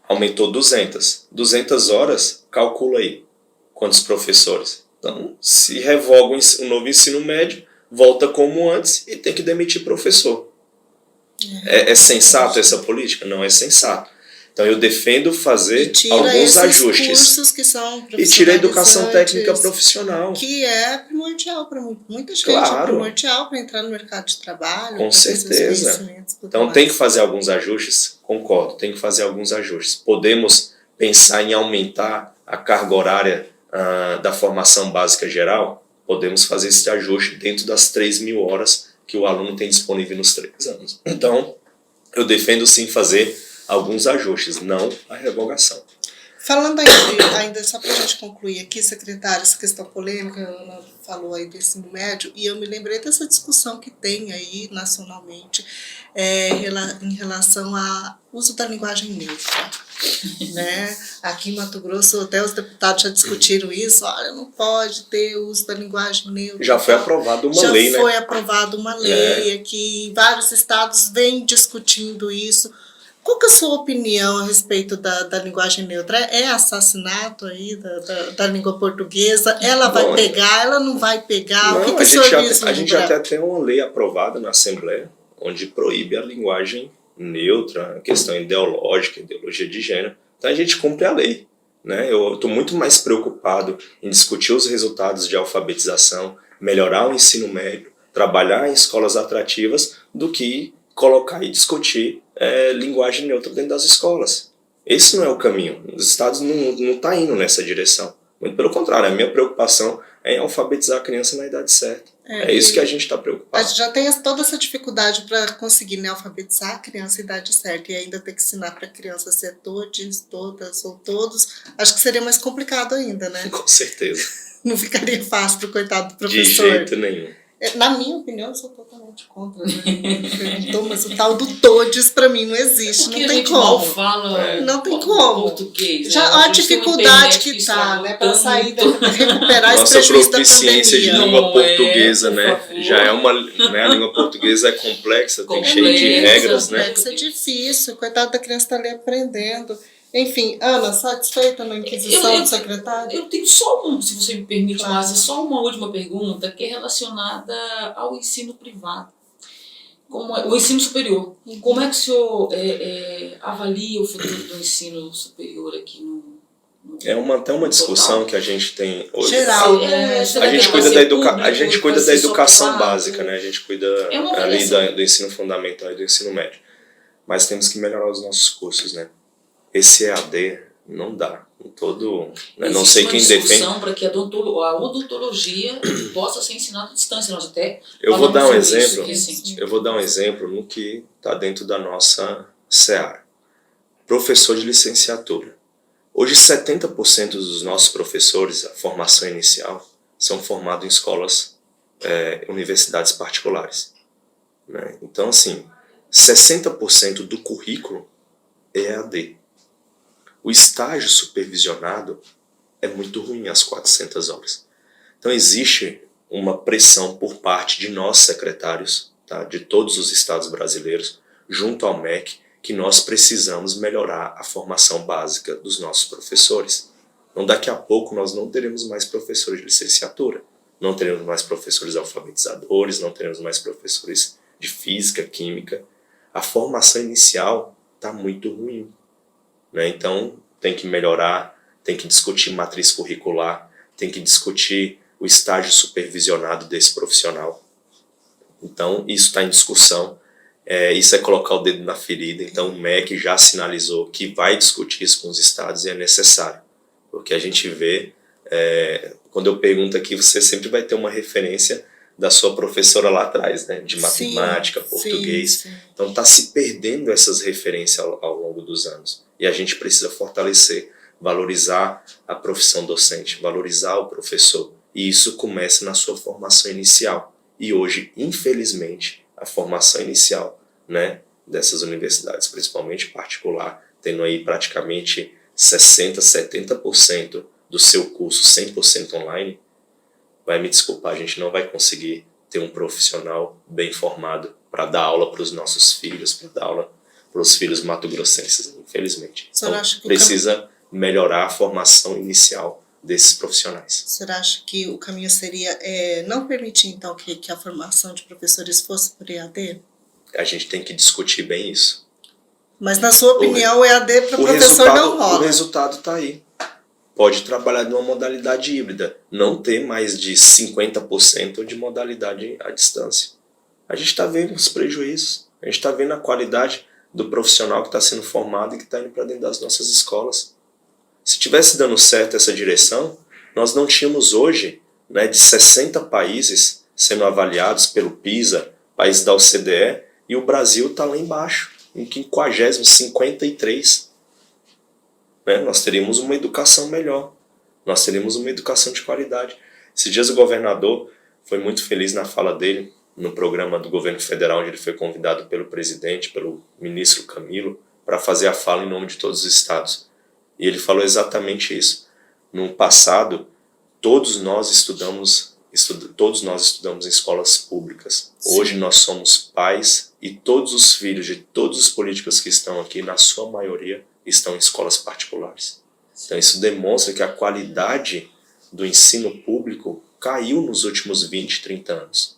Aumentou 200. 200 horas, calcula aí quantos professores. Então, se revoga o novo ensino médio, volta como antes e tem que demitir professor. É sensato essa política? Não é sensato. Então eu defendo fazer alguns esses ajustes. Cursos que são E tira a educação técnica profissional. Que é primordial para muita gente, Claro. É primordial para entrar no mercado de trabalho. Com certeza. Então tem que fazer alguns ajustes, concordo, tem que fazer alguns ajustes. Podemos pensar em aumentar a carga horária da formação básica geral? Podemos fazer esse ajuste dentro das 3.000 horas que o aluno tem disponível nos 3 anos. Então, eu defendo sim fazer alguns ajustes, não a revogação. Falando ainda só para a gente concluir aqui, secretário, essa questão polêmica, a Ana falou aí do ensino médio, e eu me lembrei dessa discussão que tem aí nacionalmente em relação ao uso da linguagem neutra. Né? Aqui em Mato Grosso, até os deputados já discutiram isso, olha, não pode ter uso da linguagem neutra. Já foi aprovada uma lei, né? Já foi aprovada uma lei aqui, vários estados vêm discutindo isso. Qual que é a sua opinião a respeito da linguagem neutra? É assassinato aí da língua portuguesa? Ela vai pegar, ela não vai pegar? Não, o que o senhor diz? A gente até tem uma lei aprovada na Assembleia, onde proíbe a linguagem neutra, a questão ideológica, ideologia de gênero. Então a gente cumpre a lei. Né? Eu estou muito mais preocupado em discutir os resultados de alfabetização, melhorar o ensino médio, trabalhar em escolas atrativas, do que colocar e discutir linguagem neutra dentro das escolas. Esse não é o caminho. Os estados não estão indo nessa direção. Muito pelo contrário, a minha preocupação é em alfabetizar a criança na idade certa. É isso que a gente está preocupado. A gente já tem toda essa dificuldade para conseguir, né, alfabetizar a criança na idade certa e ainda ter que ensinar para a criança ser todes, todas ou todos. Acho que seria mais complicado ainda, né? Com certeza. Não ficaria fácil para o coitado do professor. De jeito nenhum. Na minha opinião, eu sou totalmente contra. Né? Mas o tal do todes, para mim, não existe. Não tem como. Não tem como. Português, já a dificuldade que está, né, para sair, recuperar esse prejuízo da pandemia. Nossa proficiência de língua portuguesa, né? Já é uma, né, a língua portuguesa é complexa, tem cheio de regras, né? É difícil. Coitado da criança está ali aprendendo. Enfim, Ana, satisfeita na inquisição do secretário? Eu tenho só se você me permite, Márcia, só uma última pergunta que é relacionada ao ensino privado, o ensino superior. Como é que o senhor avalia o futuro do ensino superior aqui no até uma discussão que a gente tem hoje. Geral, a gente cuida da educação básica, né? A gente cuida ali do ensino fundamental e do ensino médio. Mas temos que melhorar os nossos cursos, né? Esse EAD não dá. Né? Não sei quem defende. Para que a odontologia possa ser ensinada à distância. Nós até eu vou dar um exemplo no que está dentro da nossa seara. Professor de licenciatura. Hoje 70% dos nossos professores, a formação inicial, são formados em escolas, universidades particulares. Né? Então, assim, 60% do currículo é EAD. O estágio supervisionado é muito ruim, às 400 horas. Então existe uma pressão por parte de nós secretários, tá, de todos os estados brasileiros, junto ao MEC, que nós precisamos melhorar a formação básica dos nossos professores. Então daqui a pouco nós não teremos mais professores de licenciatura, não teremos mais professores alfabetizadores, não teremos mais professores de física, química. A formação inicial está muito ruim. Né? Então, tem que melhorar, tem que discutir matriz curricular, tem que discutir o estágio supervisionado desse profissional. Então, isso está em discussão, isso é colocar o dedo na ferida. Então, o MEC já sinalizou que vai discutir isso com os estados e é necessário. Porque a gente vê, quando eu pergunto aqui, você sempre vai ter uma referência da sua professora lá atrás, né? De matemática, português. Sim. Então está se perdendo essas referências ao longo dos anos. E a gente precisa fortalecer, valorizar a profissão docente, valorizar o professor. E isso começa na sua formação inicial. E hoje, infelizmente, a formação inicial, né, dessas universidades, principalmente particular, tendo aí praticamente 60%, 70% do seu curso 100% online, vai me desculpar, a gente não vai conseguir ter um profissional bem formado para dar aula para os nossos filhos, para dar aula para os filhos mato-grossenses, infelizmente. Então, precisa melhorar a formação inicial desses profissionais. O senhor acha que o caminho seria não permitir, então, que a formação de professores fosse por EAD? A gente tem que discutir bem isso. Mas na sua opinião, o EAD para o professor não rola? O resultado está aí. Pode trabalhar numa modalidade híbrida, não ter mais de 50% de modalidade à distância. A gente está vendo os prejuízos, a gente está vendo a qualidade do profissional que está sendo formado e que está indo para dentro das nossas escolas. Se tivesse dando certo essa direção, nós não tínhamos hoje, né, de 60 países sendo avaliados pelo PISA, países da OCDE, e o Brasil está lá embaixo, em 50º, 53. Né? Nós teríamos uma educação melhor, nós teríamos uma educação de qualidade. Esses dias o governador foi muito feliz na fala dele, no programa do governo federal, onde ele foi convidado pelo presidente, pelo ministro Camilo, para fazer a fala em nome de todos os estados. E ele falou exatamente isso. No passado, todos nós estudamos em escolas públicas. Sim. Hoje nós somos pais e todos os filhos de todos os políticos que estão aqui, na sua maioria, estão em escolas particulares. Então isso demonstra que a qualidade do ensino público caiu nos últimos 20, 30 anos.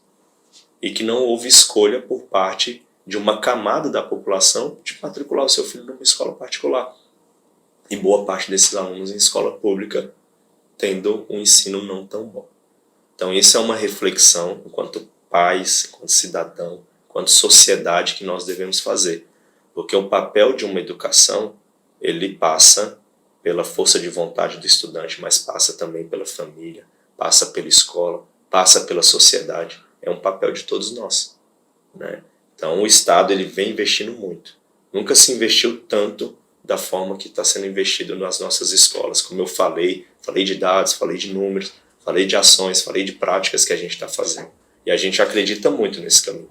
E que não houve escolha por parte de uma camada da população de matricular o seu filho numa escola particular. E boa parte desses alunos em escola pública tendo um ensino não tão bom. Então isso é uma reflexão enquanto pais, enquanto cidadão, enquanto sociedade que nós devemos fazer. Porque o papel de uma educação, ele passa pela força de vontade do estudante, mas passa também pela família, passa pela escola, passa pela sociedade. É um papel de todos nós, né? Então o Estado ele vem investindo muito. Nunca se investiu tanto da forma que está sendo investido nas nossas escolas. Como eu falei de dados, falei de números, falei de ações, falei de práticas que a gente está fazendo. E a gente acredita muito nesse caminho.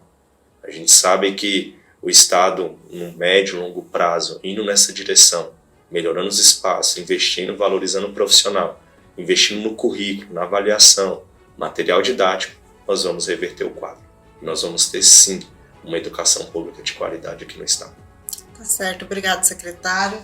A gente sabe que o Estado, no médio e longo prazo, indo nessa direção, melhorando os espaços, investindo, valorizando o profissional, investindo no currículo, na avaliação, material didático, nós vamos reverter o quadro. Nós vamos ter, sim, uma educação pública de qualidade aqui no Estado. Tá certo. Obrigado, secretário.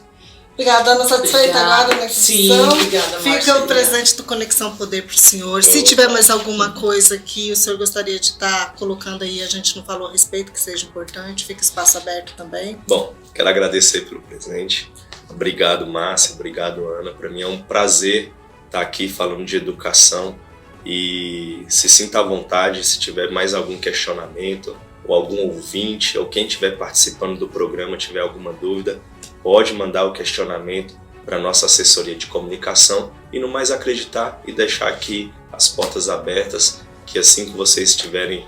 Obrigada, Ana. Satisfeita agora na Sim, obrigada, Fica Márcia. o presente do Conexão Poder para o senhor. Se tiver mais alguma coisa que o senhor gostaria de estar colocando aí, a gente não falou a respeito, que seja importante, fica espaço aberto também. Bom, quero agradecer pelo presente. Obrigado, Márcia. Obrigado, Ana. Para mim é um prazer estar aqui falando de educação. E se sinta à vontade, se tiver mais algum questionamento, ou algum ouvinte, ou quem estiver participando do programa tiver alguma dúvida, pode mandar o questionamento para a nossa assessoria de comunicação e no mais acreditar e deixar aqui as portas abertas, que assim que vocês tiverem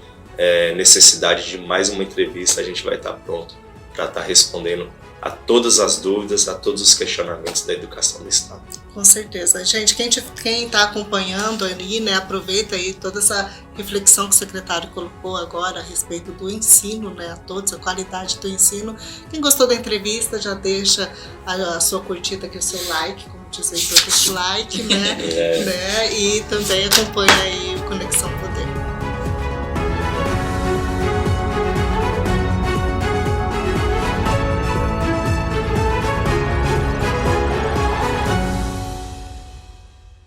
necessidade de mais uma entrevista, a gente vai estar pronto para estar respondendo a todas as dúvidas, a todos os questionamentos da educação do Estado. Com certeza. Gente, quem está acompanhando ali, né, aproveita aí toda essa reflexão que o secretário colocou agora a respeito do ensino, né, a todos, a qualidade do ensino. Quem gostou da entrevista, já deixa a sua curtida aqui, o seu like, como diz aí, o like, né? E também acompanha aí o Conexão